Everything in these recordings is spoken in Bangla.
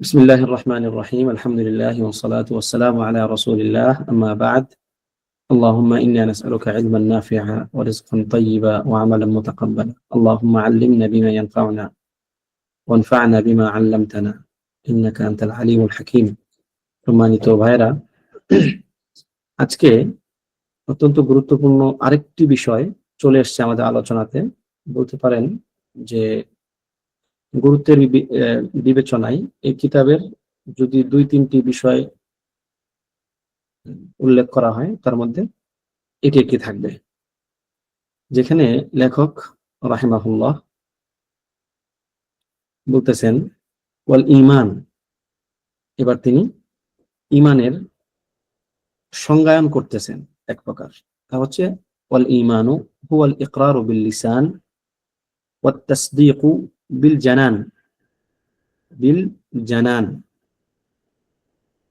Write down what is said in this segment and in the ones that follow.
بسم الله الرحمن الرحيم الحمد لله والصلاة والسلام على رسول الله أما بعد اللهم إنا نسألك علما نافعا ورزقا طيبا وعملا متقبلا اللهم علمنا بما ينفعنا وانفعنا بما علمتنا إنك أنت العليم الحكيم সম্মানিত ভাইরা আজকে অত্যন্ত গুরুত্বপূর্ণ আরেকটি বিষয় চলে এসেছে আমাদের আলোচনাতে বলতে পারেন যে গুরুত্বের বিবেচনায় এই কিতাবের যদি দুই তিনটি বিষয় উল্লেখ করা হয় তার মধ্যে এটি একটি থাকবে, যেখানে লেখক রাহিমাহুল্লাহ বলতেছেন ওয়াল ঈমান। এবার তিনি ঈমানের সংজ্ঞায়ন করতেছেন এক প্রকার। তা হচ্ছে ওয়াল ঈমানু হুয়াল ইকরারু বিল লিসান ওয়াত তাসদীকু বিল জানান।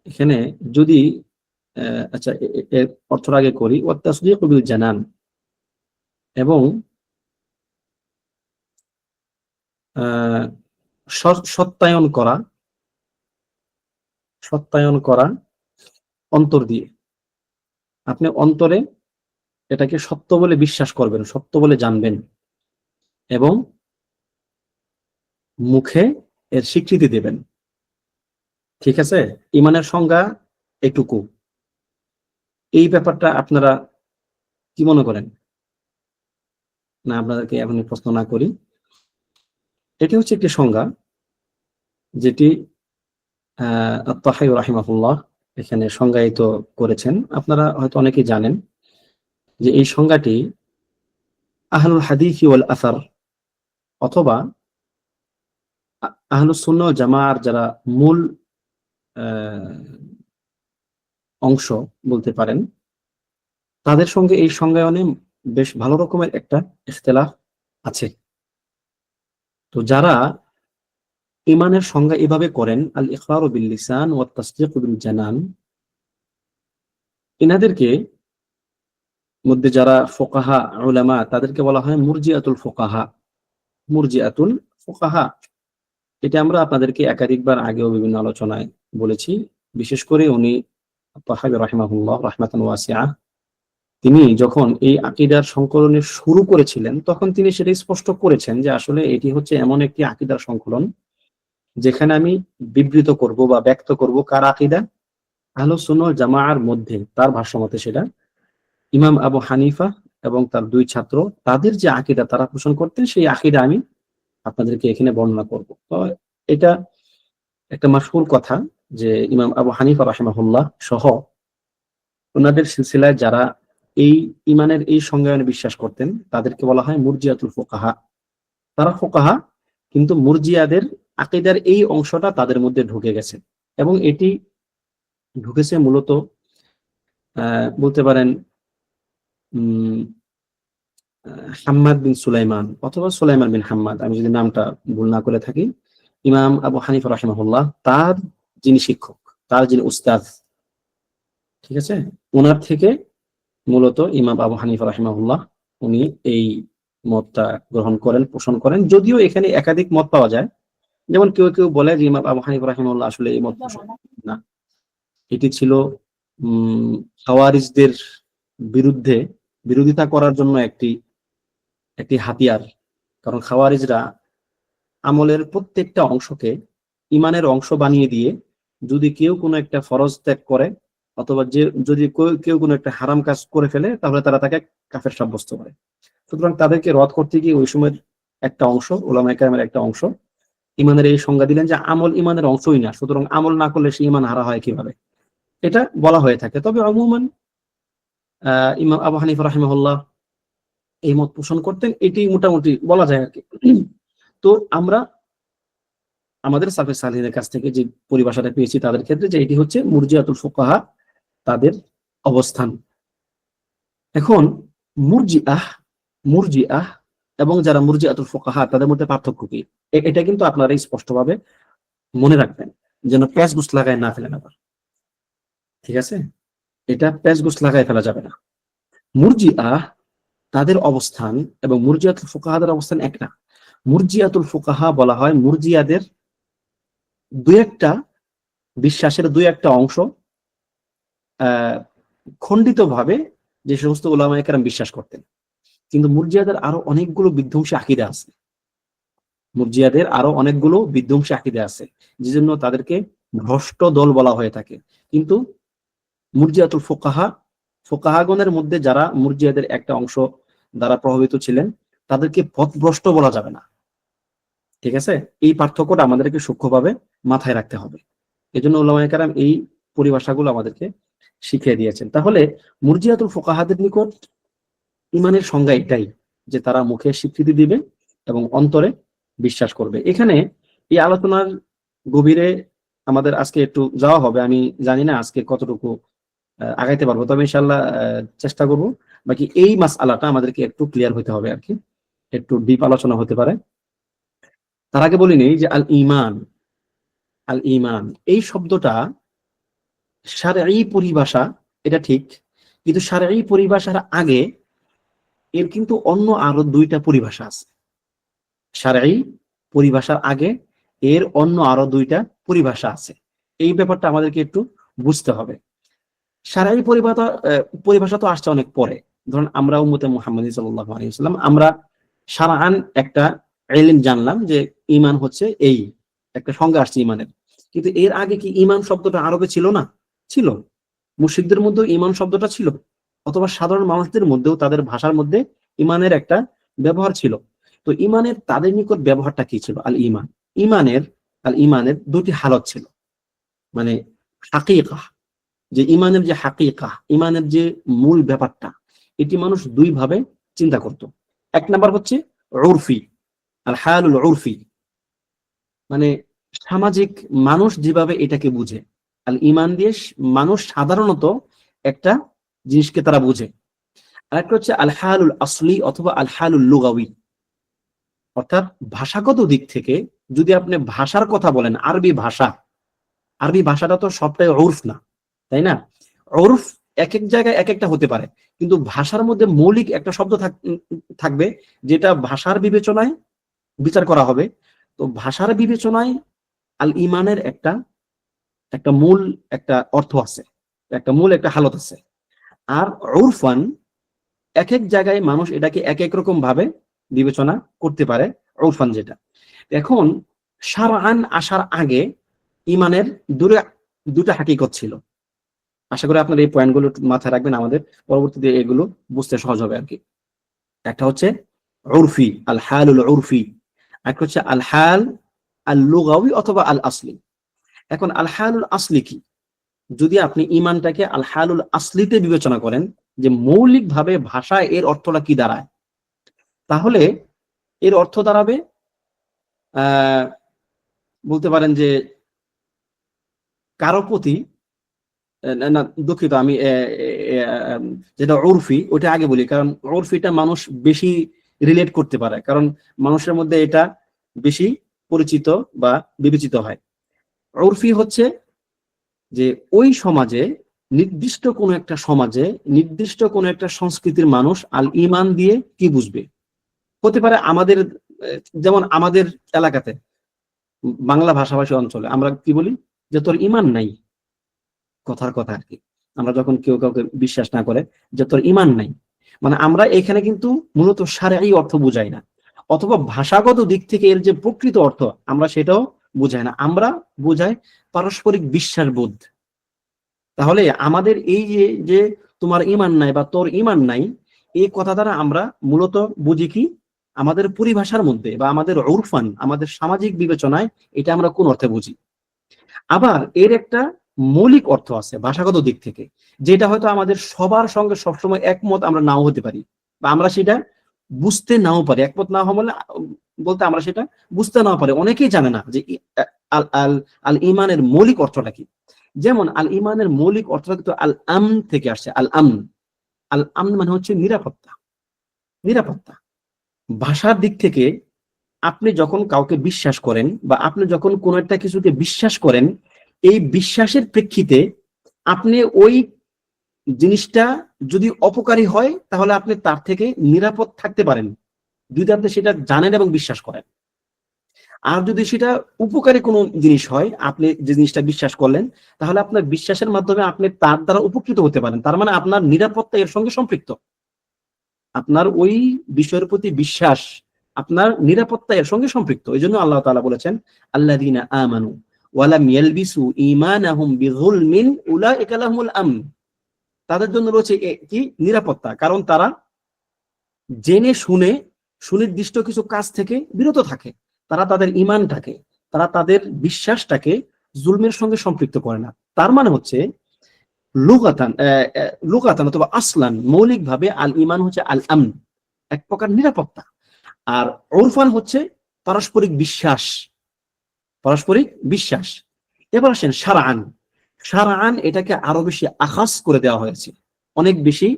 এখানে যদি আচ্ছা এর অর্থটা আগে করি, ওয়াত তাসদীকু বিল জানান, এবং সত্যায়ন করা অন্তর দিয়ে। আপনি অন্তরে এটাকে সত্য বলে বিশ্বাস করবেন, সত্য বলে জানবেন, এবং মুখে এর স্বীকৃতি দেবেন। ঠিক আছে, ঈমানের সংজ্ঞা এটুকু। এই ব্যাপারটা আপনারা কি মনে করেন? না আপনাদেরকে এখনই প্রশ্ন না করি, এটি হচ্ছে একটি সংজ্ঞা যেটি আত-তাহাওয়ী রাহিমাহুল্লাহ এখানে সংজ্ঞায়িত করেছেন। আপনারা হয়তো অনেকেই জানেন যে এই সংজ্ঞাটি আহলুল হাদিস ওয়াল আসার অথবা আহলুস সুন্নাহ ওয়াল জামাআর যারা মূল অংশ বলতে পারেন, তাদের সঙ্গে এই সংজ্ঞায়নে বেশ ভালো রকমের একটা ইখতিলাফ আছে। তো যারা ঈমানের সংজ্ঞা এভাবে করেন, আল ইকরারু বিল লিসান ওয়াত তাসদীকু বিল জানান, এনাদেরকে মধ্যে যারা ফুকাহা উলামা, তাদেরকে বলা হয় মুরজিআতুল ফুকাহা। এটা আমরা আপনাদেরকে একাধিকবার আগেও বিভিন্ন আলোচনায় বলেছি। বিশেষ করে উনি তাহাওয়ী রাহিমাহুল্লাহ রাহমাতান ওয়াসিআ, তিনি যখন এই আকীদার সংকলনের শুরু করেছিলেন তখন তিনি সেটা স্পষ্ট করেছেন যে আসলে এটি হচ্ছে এমন একটি আকীদার সংকলন যেখানে আমি বিবৃত করব বা ব্যক্ত করব কার আকীদা? আহলুস সুন্নাহ ওয়াল জামাআর মধ্যে, তার ভাষ্যমতে সেটা ইমাম আবু হানিফা এবং তার দুই ছাত্র, তাদের যে আকীদা তারা পোষণ করতেন, সেই আকীদা আমি আপনাদেরকে এখানে বর্ণনা করব। তো এটা একটা মাশহুর কথা যে ইমাম আবু হানিফা রাহিমাহুল্লাহ সহ ওনাদের সিলসিলায় যারা এই ঈমানের এই সংজ্ঞায়নে বিশ্বাস করতেন তাদেরকে বলা হয় মুরজিআতুল ফুকাহা। তারা ফুকাহা, কিন্তু মুরজিয়াদের আকীদার এই অংশটা তাদের মধ্যে ঢুকে গেছে, এবং এটি ঢুকেছে মূলত বলতে পারেন হাম্মাদ বিন সুলাইমান অথবা সুলাইমান বিন হাম্মাদ, আমি যদি নামটা ভুল না করে থাকি। ইমাম আবু হানিফা রাহিমাহুল্লাহ তার যিনি শিক্ষক, তার যিনি উস্তাদ, ঠিক আছে, ওনার থেকে মূলত ইমাম আবু হানিফা রাহিমাহুল্লাহ উনি এই মতটা গ্রহণ করেন, পোষণ করেন। যদিও এখানে একাধিক মত পাওয়া যায়, যেমন কেউ কেউ বলে যে ইমাম আবু হানিফা রাহিমাহুল্লাহ আসলে এই মত পোষণ না, এটি ছিল খাওয়ারিজদের বিরোধিতা করার জন্য একটি হাতিয়ার। কারণ খাওয়ারিজরা আমলের প্রত্যেকটা অংশকে ঈমানের অংশ বানিয়ে দিয়ে যদি কেউ কোনো একটা ফরজ ত্যাগ করে অথবা যদি কেউ কোনো একটা হারাম কাজ করে ফেলে, তাহলে তারা তাকে কাফের সাব্যস্ত করে। সুতরাং তাদেরকে রদ করতে গিয়ে ওই সময়ের একটা অংশ, উলামায়ে কেরামের একটা অংশ, ঈমানের এই সংজ্ঞা দিলেন যে আমল ঈমানের অংশই না, সুতরাং আমল না করলে সে ঈমান হারা হয় কিভাবে, এটা বলা হয়ে থাকে। তবে অমুমান ইমাম আবু হানিফা রাহিমাহুল্লাহ এই মত পোষণ করতেন, এটি মোটামুটি বলা যায় আর কি। তো আমরা আমাদের সালফে সালেহিনের কাছ থেকে যে পরিভাষাটা পেয়েছি তাদের ক্ষেত্রে, যে এটি হচ্ছে মুরজিআতুল ফুকাহা, তাদের অবস্থান। এখন মুরজিআহ এবং যারা মুরজিআতুল ফুকাহা, তাদের মধ্যে পার্থক্য কি, এটা কিন্তু আপনারা স্পষ্টভাবে মনে রাখবেন, যেন প্যাঁচ গুছ লাগায় না ফেলেন আবার। ঠিক আছে, এটা প্যাঁচ গুছ লাগায় ফেলা যাবে না। মুরজিআহ তাদের অবস্থান এবং মুরজিআতুল ফুকাহাদের অবস্থান এক না। মুরজিআতুল ফুকাহা বলা হয় মুরজিয়াদের দুই একটা বিশ্বাসের দুই একটা অংশ খণ্ডিত ভাবে যে সমস্ত উলামায়ে কেরাম বিশ্বাস করতেন। কিন্তু মুরজিয়াদের আরো অনেকগুলো বিধ্বংসী আকীদা আছে, মুরজিয়াদের আরো অনেকগুলো বিধ্বংসী আকীদা আছে, যে জন্য তাদেরকে ভ্রষ্ট দল বলা হয়ে থাকে। কিন্তু মুরজিয়াতুল ফুকাহা, ফুকাহাগণের মধ্যে যারা মুরজিয়াদের একটা অংশ দ্বারা প্রভাবিত ছিলেন, তাদেরকে পথভ্রষ্ট বলা যাবে না। ঠিক আছে, এই পার্থক্যটা আমাদেরকে সূক্ষ্মভাবে মাথায় রাখতে হবে। এই জন্য উলামায়ে কেরাম এই পরিভাষাগুলো আমাদেরকে শিখিয়ে দিয়েছেন। তাহলে মুরজিয়াতুল ফুকাহাদের নিকট ইমানের সংজ্ঞা এটাই, যে তারা মুখে স্বীকৃতি দিবে এবং অন্তরে বিশ্বাস করবে। এখানে এই আলোচনার গভীরে আমাদের আজকে একটু যাওয়া হবে। আমি জানি না আজকে কতটুকু আগাইতে পারবো, তবে ইনশাআল্লাহ চেষ্টা করব। বাকি এই মাসআলাটা আমাদেরকে একটু ক্লিয়ার হতে হবে আর কি, একটু ডিপ আলোচনা হতে পারে। তার আগে বলি নেই যে আল ঈমান, আল ঈমান এই শব্দটা শারঈ পরিভাষা, এটা ঠিক, কিন্তু শারঈ পরিভাষার আগে এর কিন্তু অন্য আরো দুইটা পরিভাষা আছে। শারঈ পরিভাষার আগে এর অন্য আরো দুইটা পরিভাষা আছে। এই ব্যাপারটা আমাদেরকে একটু বুঝতে হবে। শারঈ পরিভাষা তো আসছে অনেক পরে। ধরুন আমরা উম্মতে মুহাম্মদী সাল্লাল্লাহু আলাইহি ওয়াসাল্লাম, আমরা শারআন একটা ইলম জানলাম যে ঈমান হচ্ছে এই, একটা সংজ্ঞা আসছে ঈমানের। কিন্তু এর আগে কি ঈমান শব্দটা আরবে ছিল না? ছিল। মুশরিকদের মধ্যেও ঈমান শব্দটা ছিল, অথবা সাধারণ মানুষদের মধ্যেও তাদের ভাষার মধ্যে ঈমানের একটা ব্যবহার ছিল। তো ঈমানের তাদের নিকট ব্যবহারটা কি ছিল? আল ঈমান, ঈমানের আল ঈমানের দুটি হালত ছিল, মানে হাকিকা, যে ঈমানের যে হাকিকা, ঈমানের যে মূল ব্যাপারটা, এটি মানুষ দুই ভাবে চিন্তা করত। এক নাম্বার হচ্ছে উরফি, আল হালুল উরফি, মানে সামাজিক মানুষ যেভাবে এটাকে বুঝে। আল ঈমান দিয়ে মানুষ সাধারণত একটা জিনিসকে তারা বুঝে। আরেকটা হচ্ছে আল হালুল আসলি অথবা আল হালুল লুগাবি, অর্থাৎ ভাষাগত দিক থেকে যদি আপনি ভাষার কথা বলেন, আরবি ভাষা, আরবি ভাষাটা তো সবটাই উরফ না, তাই না? উরফ এক এক জায়গায় এক একটা হতে পারে, কিন্তু ভাষার মধ্যে মৌলিক একটা শব্দ থাকবে, যেটা ভাষার বিবেচনায় বিচার করা হবে। তো ভাষার বিবেচনায় আল ঈমানের একটা একটা মূল একটা অর্থ আছে, একটা মূল একটা হালত আছে। আর উরফান এক এক জায়গায় মানুষ এটাকে এক এক রকম ভাবে বিবেচনা করতে পারে, উরফান যেটা। এখন শারআন আসার আগে ঈমানের দুটা হাকিকত ছিল। আশা করি আপনার এই পয়েন্টগুলো মাথায় রাখবেন, আমাদের পরবর্তীতে এগুলো বুঝতে সহজ হবে আর কি। একটা হচ্ছে উরফি, আল হালুল উরফি, একটা হচ্ছে আল হাল আল লুগাবি অথবা আল আসলি। এখন আল হালুল আসলি কি? যদি আপনি ঈমানটাকে আল হালুল আসলিতে বিবেচনা করেন, যে মৌলিকভাবে ভাষায় এর অর্থটা কি দাঁড়ায়, তাহলে এর অর্থ দাঁড়াবে বলতে পারেন যে কারো প্রতি, না দুঃখিত, আমি যেটা উরফি ওটা আগে বলি, কারণ উরফিটা মানুষ বেশি রিলেট করতে পারে, কারণ মানুষের মধ্যে এটা বেশি পরিচিত বা বিবেচিত হয়। উরফি হচ্ছে যে ওই সমাজে, নির্দিষ্ট কোনো একটা সমাজে, নির্দিষ্ট কোনো একটা সংস্কৃতির মানুষ আল ঈমান দিয়ে কি বুঝবে। হতে পারে আমাদের, যেমন আমাদের এলাকাতে বাংলা ভাষাভাষী অঞ্চলে আমরা কি বলি, যে তোর ঈমান নাই, কথার কথা আর কি। আমরা যখন কেউ কাউকে বিশ্বাস না করে, যে তোর ঈমান নাই, মানে আমরা এখানে কিন্তু মূলত শারঈ অর্থ বুঝাই না, অথবা ভাষাগত দিক থেকে এর যে প্রকৃত অর্থ আমরা সেটাও বুঝাই না, আমরা বুঝাই পারস্পরিক বিশ্বাস বোধ। তাহলে আমাদের এই যে তোমার ঈমান নাই বা তোর ঈমান নাই, এই কথা দ্বারা আমরা মূলত বুঝি কি, আমাদের পরিভাষার মধ্যে বা আমাদের উরফান, আমাদের সামাজিক বিবেচনায় এটা আমরা কোন অর্থে বুঝি। আবার এর একটা মৌলিক অর্থ আছে ভাষাগত দিক থেকে, যেটা হয়তো আমাদের সবার সঙ্গে সবসময় একমত আমরা নাও হতে পারি, বা আমরা সেটা বুঝতে নাও পারি। একমত না হলে বলতে আমরা সেটা বুঝতে নাও পারি, অনেকেই জানে না যে আল আল আল ঈমানের মৌলিক অর্থটা কি। যেমন আল ঈমানের মৌলিক অর্থটা কিন্তু আল আমন থেকে আসছে। আল আমন, আল আমন মানে হচ্ছে নিরাপত্তা, নিরাপত্তা। ভাষার দিক থেকে আপনি যখন কাউকে বিশ্বাস করেন, বা আপনি যখন কোনো একটা কিছুকে বিশ্বাস করেন, এই বিশ্বাসের প্রেক্ষিতে আপনি ওই জিনিসটা যদি অপকারী হয়, তাহলে আপনি তার থেকে নিরাপদ থাকতে পারেন, যদি আপনি সেটা জানেন এবং বিশ্বাস করেন। আর যদি সেটা উপকারী কোনো জিনিস হয়, আপনি যে জিনিসটা বিশ্বাস করলেন, তাহলে আপনার বিশ্বাসের মাধ্যমে আপনি তার দ্বারা উপকৃত হতে পারেন। তার মানে আপনার নিরাপত্তা এর সঙ্গে সম্পৃক্ত। আপনার ওই বিষয়ের প্রতি বিশ্বাস, আপনার নিরাপত্তা এর সঙ্গে সম্পৃক্ত। এই জন্য আল্লাহ তাআলা বলেছেন, আল্লাযীনা আমানু ওয়া লাম ইয়ালবিসু ঈমানাহুম বিযুলমিন উলাইকা লাহুমুল আমন। তাদের জন্য রয়েছে কি নিরাপত্তা, কারণ তারা জেনে শুনে সুনির্দিষ্ট কিছু কাজ থেকে বিরত থাকে। তারা তাদের ঈমানটাকে, তারা তাদের বিশ্বাসটাকে জুলমের সঙ্গে সম্পৃক্ত করে না। তার মানে হচ্ছে লুগাতান লুগাতান অথবা আসলান মৌলিকভাবে আল ঈমান হচ্ছে আল আমন, এক প্রকার নিরাপত্তা। আর উরফান হচ্ছে পারস্পরিক বিশ্বাস, পারস্পরিক বিশ্বাস। এবার আসেন শারআন। শারআন এটাকে আরো বেশি আখাস করে দেওয়া হয়েছে, অনেক বেশি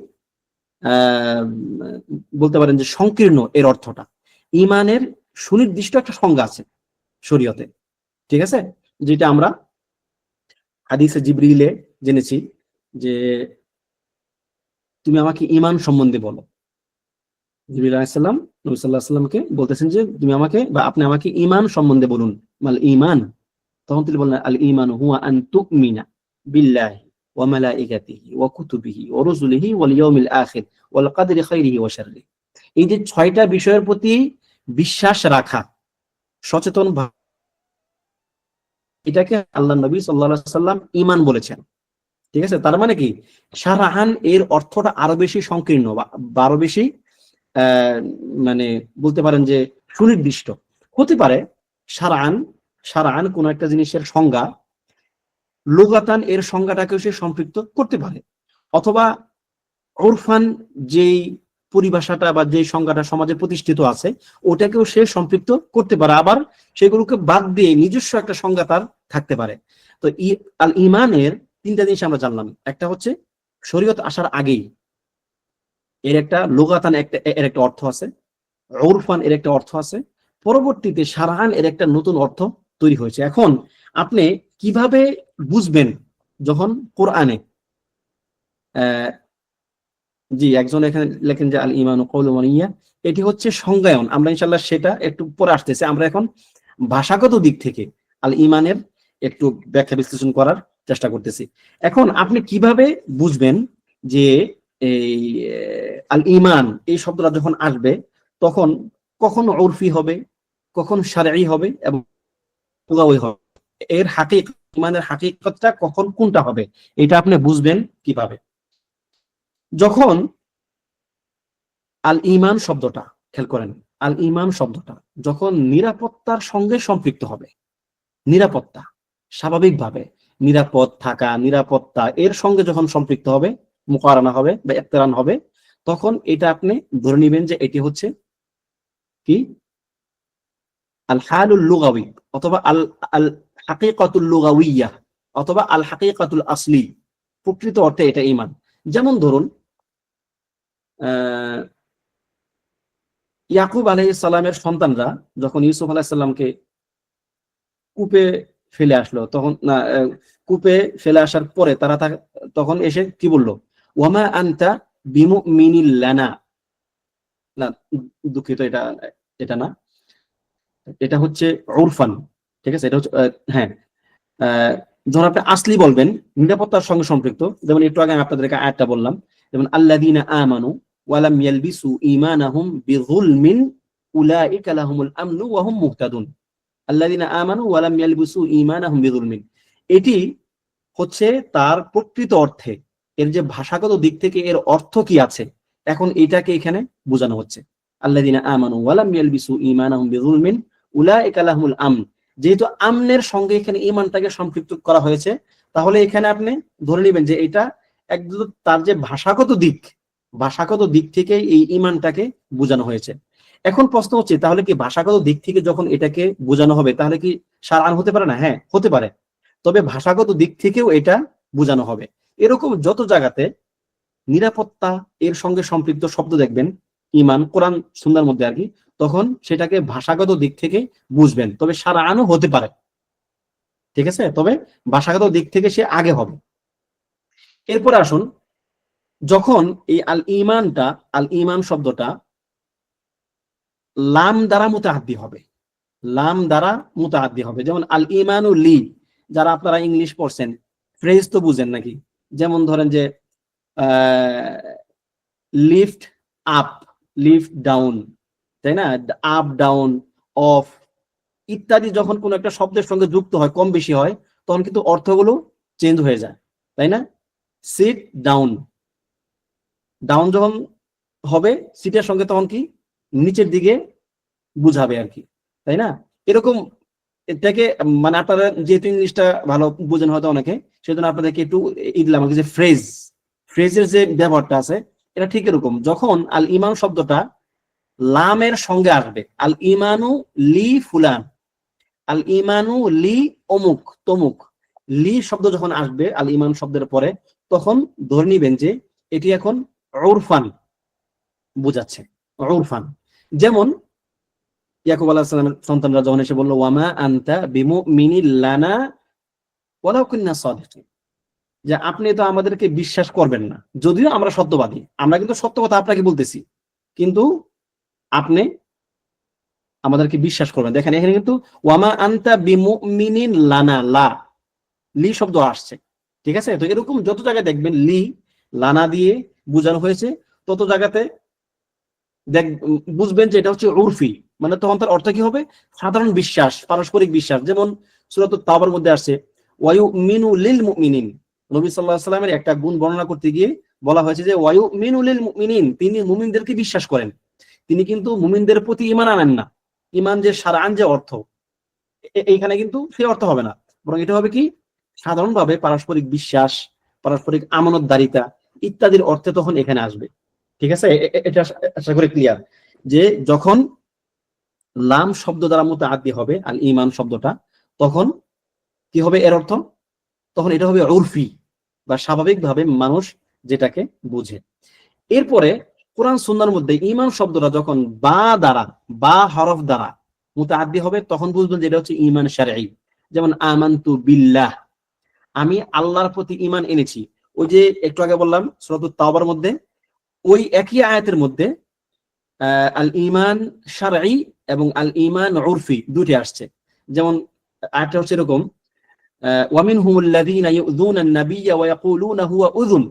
আহ বলতে পারেন যে সংকীর্ণ এর অর্থটা। ঈমানের সুনির্দিষ্ট একটা সংজ্ঞা আছে শরীয়তে, ঠিক আছে, যেটা আমরা হাদিসে জিবরিলে জেনেছি যে তুমি আমাকে ঈমান সম্বন্ধে বলো। জিবরিল আলাইহিস সালাম নবী সাল্লাল্লাহু আলাইহি সাল্লামকে বলতেছেন যে তুমি আমাকে বা আপনি আমাকে ঈমান সম্বন্ধে বলুন। মাল ঈমান, তখন তিনি বললেন আল ঈমানু হুয়া আন তুমিনা বিল্লাহি ওয়া মালাইকাতিহি ওয়া কুতুবিহি ওয়া রুসুলিহি ওয়াল ইয়াউমিল আখির ওয়াল কদরি খাইরিহি ওয়া শাররিহি। এই যে 6টা বিষয়ের প্রতি বিশ্বাস রাখা সচেতন ভাবে, এটাকে আল্লাহ নবী সাল্লাল্লাহু আলাইহি সাল্লাম ঈমান বলেছেন। ঠিক আছে, তার মানে কি শারআন এর অর্থটা আরো বেশি সংকীর্ণ বা আরো বেশি আহ মানে বলতে পারেন যে সুনির্দিষ্ট হতে পারে। শারআন, শারআন কোন একটা জিনিসের সংজ্ঞা, লুগাতান এর সংজ্ঞাটাকেও সে সম্পৃক্ত করতে পারে, অথবা উরফান যেই পরিভাষাটা বা যেই সংজ্ঞাটা সমাজে প্রতিষ্ঠিত আছে ওটাকেও সে সম্পৃক্ত করতে পারে, আবার সেগুলোকে বাদ দিয়ে নিজস্ব একটা সংজ্ঞা তার থাকতে পারে। তো আল ঈমানের 3টা জিনিস আমরা জানলাম। একটা হচ্ছে শরীয়ত আসার আগেই এর একটা লুগাতান এর একটা অর্থ আছে, উরফান এর একটা অর্থ আছে, পরবর্তীতে শারআন এর একটা নতুন অর্থ তৈরি হয়েছে। এখন আপনি কিভাবে বুঝবেন যখন কোরআনে জি একজন এখানে লেখেন যে আল ঈমানু কওলুন ওয়া নিয়্যা, এটি হচ্ছে সংজ্ঞায়ন। আমরা ইনশাআল্লাহ সেটা একটু পরে আসতেছে। আমরা এখন ভাষাগত দিক থেকে আল ঈমানের একটু ব্যাখ্যা বিশ্লেষণ করার চেষ্টা করতেছি। এখন আপনি কিভাবে বুঝবেন যে এই আল ঈমান এই শব্দটা যখন আসবে তখন কখন উরফি হবে, কখন শারঈ হবে এবং লুগাওয়ী হবে, এর হাকিকত, ঈমানের হাকিকতটা কখন কোনটা হবে, এটা আপনি বুঝবেন কিভাবে? যখন আল ঈমান শব্দটা, খেয়াল করেন, আল ঈমান শব্দটা যখন নিরাপত্তার সঙ্গে সম্পৃক্ত হবে, নিরাপত্তা স্বাভাবিকভাবে নিরাপদ থাকা, নিরাপত্তা এর সঙ্গে যখন সম্পৃক্ত হবে, মুকারানা হবে বা ইকতিরান হবে, তখন এটা আপনি ধরে নেবেন যে এটি হচ্ছে কি আল হালুল লুগাওয়ী, অথবা আল আল হাকিকাতুল লুগাওয়িয়্যাহ, অথবা আল হাকিকাতুল আসলি, প্রকৃত অর্থে এটা ঈমান। যেমন ধরুন আহ ইয়াকুব আলাইহিস সালামের সন্তানরা যখন ইউসুফ আলাইহিস সালামকে কূপে ফেলে আসলো, তখন না কূপে ফেলে আসার পরে তারা তখন এসে কি বলল, ওয়ামা আনতা বিমুমিনিল লানা, না দুঃখিত, এটা এটা না, এটা হচ্ছে উরফান। ঠিক আছে, এটা হচ্ছে হ্যাঁ যখন আপনি আসলি বলবেন নিরাপত্তার সঙ্গে সম্পৃক্ত, যেমন একটু আগে আমি আপনাদেরকে আয়াতটা বললাম, যেমন আল্লাযীনা আমানু ওয়া লাম ইয়ালবিসু ঈমানাহুম বিযুলমিন উলাইকা লাহুমুল আমনু ওয়া হুম মুহতাদুন। আল্লাযীনা আমানু ওয়া লাম ইয়ালবিসু ঈমানাহুম বিযুলমিন, এটি হচ্ছে তার প্রকৃত অর্থে, এর যে ভাষাগত দিক থেকে এর অর্থ কি আছে, এখন এটাকে এখানে বোঝানো হচ্ছে। আল্লাযীনা আমানু ওয়া লাম ইয়ালবিসু ঈমানাহুম বিযুলমিন উলাইকা লাহুমুল আমন। যেহেতু আমনের সঙ্গে এখানে ঈমানটাকে সম্পৃক্ত করা হয়েছে, তাহলে এখানে আপনি ধরে নেবেন যে এটা একদম তার যে ভাষাগত দিক, ভাষাগত দিক থেকে এই ঈমানটাকে বোঝানো হয়েছে। এখন প্রশ্ন হচ্ছে তাহলে কি ভাষাগত দিক থেকে যখন এটাকে বোঝানো হবে তাহলে কি শারআন হতে পারে না? হ্যাঁ হতে পারে, তবে ভাষাগত দিক থেকেও এটা বোঝানো হবে। এরকম যত জায়গাতে নিরাপত্তা এর সঙ্গে সম্পৃক্ত শব্দ দেখবেন, ঈমান কোরআন সুন্নাহর মধ্যে আর কি, তখন সেটাকে ভাষাগত দিক থেকে বুঝবেন, তবে শারআনও হতে পারে। ঠিক আছে, তবে ভাষাগত দিক থেকে সে আগে হবে। এরপরে আসুন, যখন এই আল ঈমানটা, আল ঈমান শব্দটা লাম দ্বারা মুতাআদ্দি হবে, লাম দ্বারা মুতাআদ্দি হবে। যেমন আল ইমানু লি, যারা আপনারা ইংলিশ পড়ছেন ফ্রেজ তো বুঝেন নাকি? যেমন ধরেন যে লিফট আপ, লিফট ডাউন, তাই না? আপ ডাউন, অফ ইত্যাদি যখন কোনো একটা শব্দের সঙ্গে যুক্ত হয়, কম বেশি হয়, তখন কিন্তু অর্থগুলো চেঞ্জ হয়ে যায়, তাই না? সিট ডাউন, ডাউন যখন হবে সিটের সঙ্গে তখন কি নিচের দিকে বুঝাবে আর কি, তাই না? এরকম এটাকে মানে আপনারা যেহেতু ইংলিশটা ভালো বুঝেন হয়তো অনেকে, সেজন্য আপনাদেরকে একটু দিলাম যে ফ্রেজ, ফ্রেজের যে ব্যবহারটা আছে এটা ঠিক এরকম। যখন আল ইমান শব্দটা লামের সঙ্গে আসবে, আল ইমানু লি ফুলান, আল ইমানু লি অমুক তমুক, লি শব্দ যখন আসবে আল ইমান শব্দের পরে, তখন ধরে নিবেন যে এটি এখন উরফান বোঝাচ্ছে, উরফান। যেমন ইয়াকুব আলাইহিস সালামের সন্তানরা যখন এসে বলল ওয়ামা আনতা বিমুমিনিন লানা ওয়ালাউ কুন্না সাদিকিন, যে আপনি তো আমাদেরকে বিশ্বাস করবেন না যদিও আমরা সত্যবাদী, আমরা কিন্তু সত্য কথা আপনাকে বলতেছি, কিন্তু আপনি আমাদেরকে বিশ্বাস করবেন। দেখেন এখানে কিন্তু ওয়ামা আনতা বিমুমিনিন লানা, লা লি শব্দ আসছে, ঠিক আছে? তো এরকম যত জায়গায় দেখবেন লি লানা দিয়ে বোঝানো হয়েছে, তত জায়গাতে বুঝবেন যে এটা হচ্ছে উরফি, মানে তখন তার অর্থ কি হবে? সাধারণ বিশ্বাস, পারস্পরিক বিশ্বাস। যেমন সূরাত তাওবার মধ্যে আসছে ওয়ায়ুমিনু লিল মুমিনিন, নবী সাল্লাল্লাহু আলাইহি ওয়াসাল্লামের একটা গুণ বর্ণনা করতে গিয়ে বলা হয়েছে যে ওয়ায়ুমিনু লিল মুমিনিন, তিনি মুমিনদেরকে বিশ্বাস করেন। তিনি কিন্তু মুমিনদের প্রতি ঈমান আনেন না। ঈমান যে শারআন যে অর্থ, এইখানে কিন্তু সেই অর্থ হবে না, বরং এটা হবে কি সাধারণভাবে পারস্পরিক বিশ্বাস, পারস্পরিক আমানতদারিতা ইত্যাদির অর্থে তখন এখানে আসবে। ঠিক আছে? এটা আশা করি ক্লিয়ার যে যখন লাম শব্দ দ্বারা মুতাআদ্দি হবে আল ঈমান শব্দটা, তখন কি হবে এর অর্থ? তখন এটা হবে উরফি বা স্বাভাবিকভাবে মানুষ যেটাকে বুঝে। এরপরে কোরআন সুন্নাহর মধ্যে ঈমান শব্দটা যখন বা দ্বারা, বা হরফ দ্বারা মুতাআদ্দি হবে, তখন বুঝবেন যে এটা হচ্ছে ঈমান শারঈ। যেমন আমানতু বিল্লাহ, আমি আল্লাহর প্রতি ঈমান এনেছি। ওই যে একটু আগে বললাম সূরাতুত তাওবার মধ্যে, ওই একই আয়াতের মধ্যে আল ঈমান শারঈ এবং আল ঈমান উরফি দুটি আসছে। যেমন আয়াতটা হচ্ছে এরকম ওয়ামিনহুমুল্লাযীনা ইউযুনা আন-নাবিয়্যা ওয়া ইয়াকুলুনা হুয়া উযুন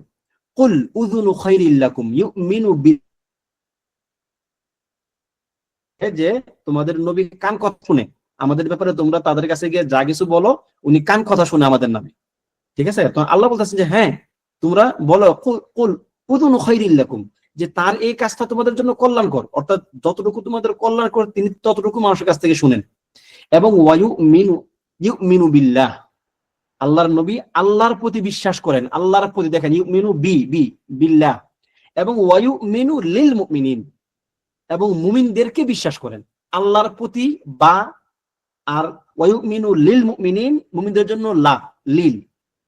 কুল উযুনু খায়রিল লাকুম ইউমিনু যে তোমাদের নবী কান কথা শুনে, আমাদের ব্যাপারে তোমরা তাদের কাছে গিয়ে যা কিছু বলো উনি কান কথা শুনে আমাদের নামে। ঠিক আছে? তো আল্লাহ বলতেছেন যে হ্যাঁ তোমরা বলো কুল উযুনু খায়রিল লাকুম, যে তার এই কাজটা তোমাদের জন্য কল্যাণকর, অর্থাৎ যতটুকু তোমাদের কল্যাণকর তিনি ততটুকু মানুষের কাছ থেকে শুনেন। এবং ইউমিনু বিল্লাহ, আল্লাহর নবী আল্লাহর প্রতি বিশ্বাস করেন, আল্লাহর প্রতি দেখেন ইউমিনু বিল্লাহ, এবং ওয়ায়ুমিনু লিল মুমিনিন, এবং মুমিনদেরকে বিশ্বাস করেন আল্লাহর প্রতি বা, আর ওয়ায়ুমিনু লিল মুমিনিন মুমিনদের জন্য লা, লিল।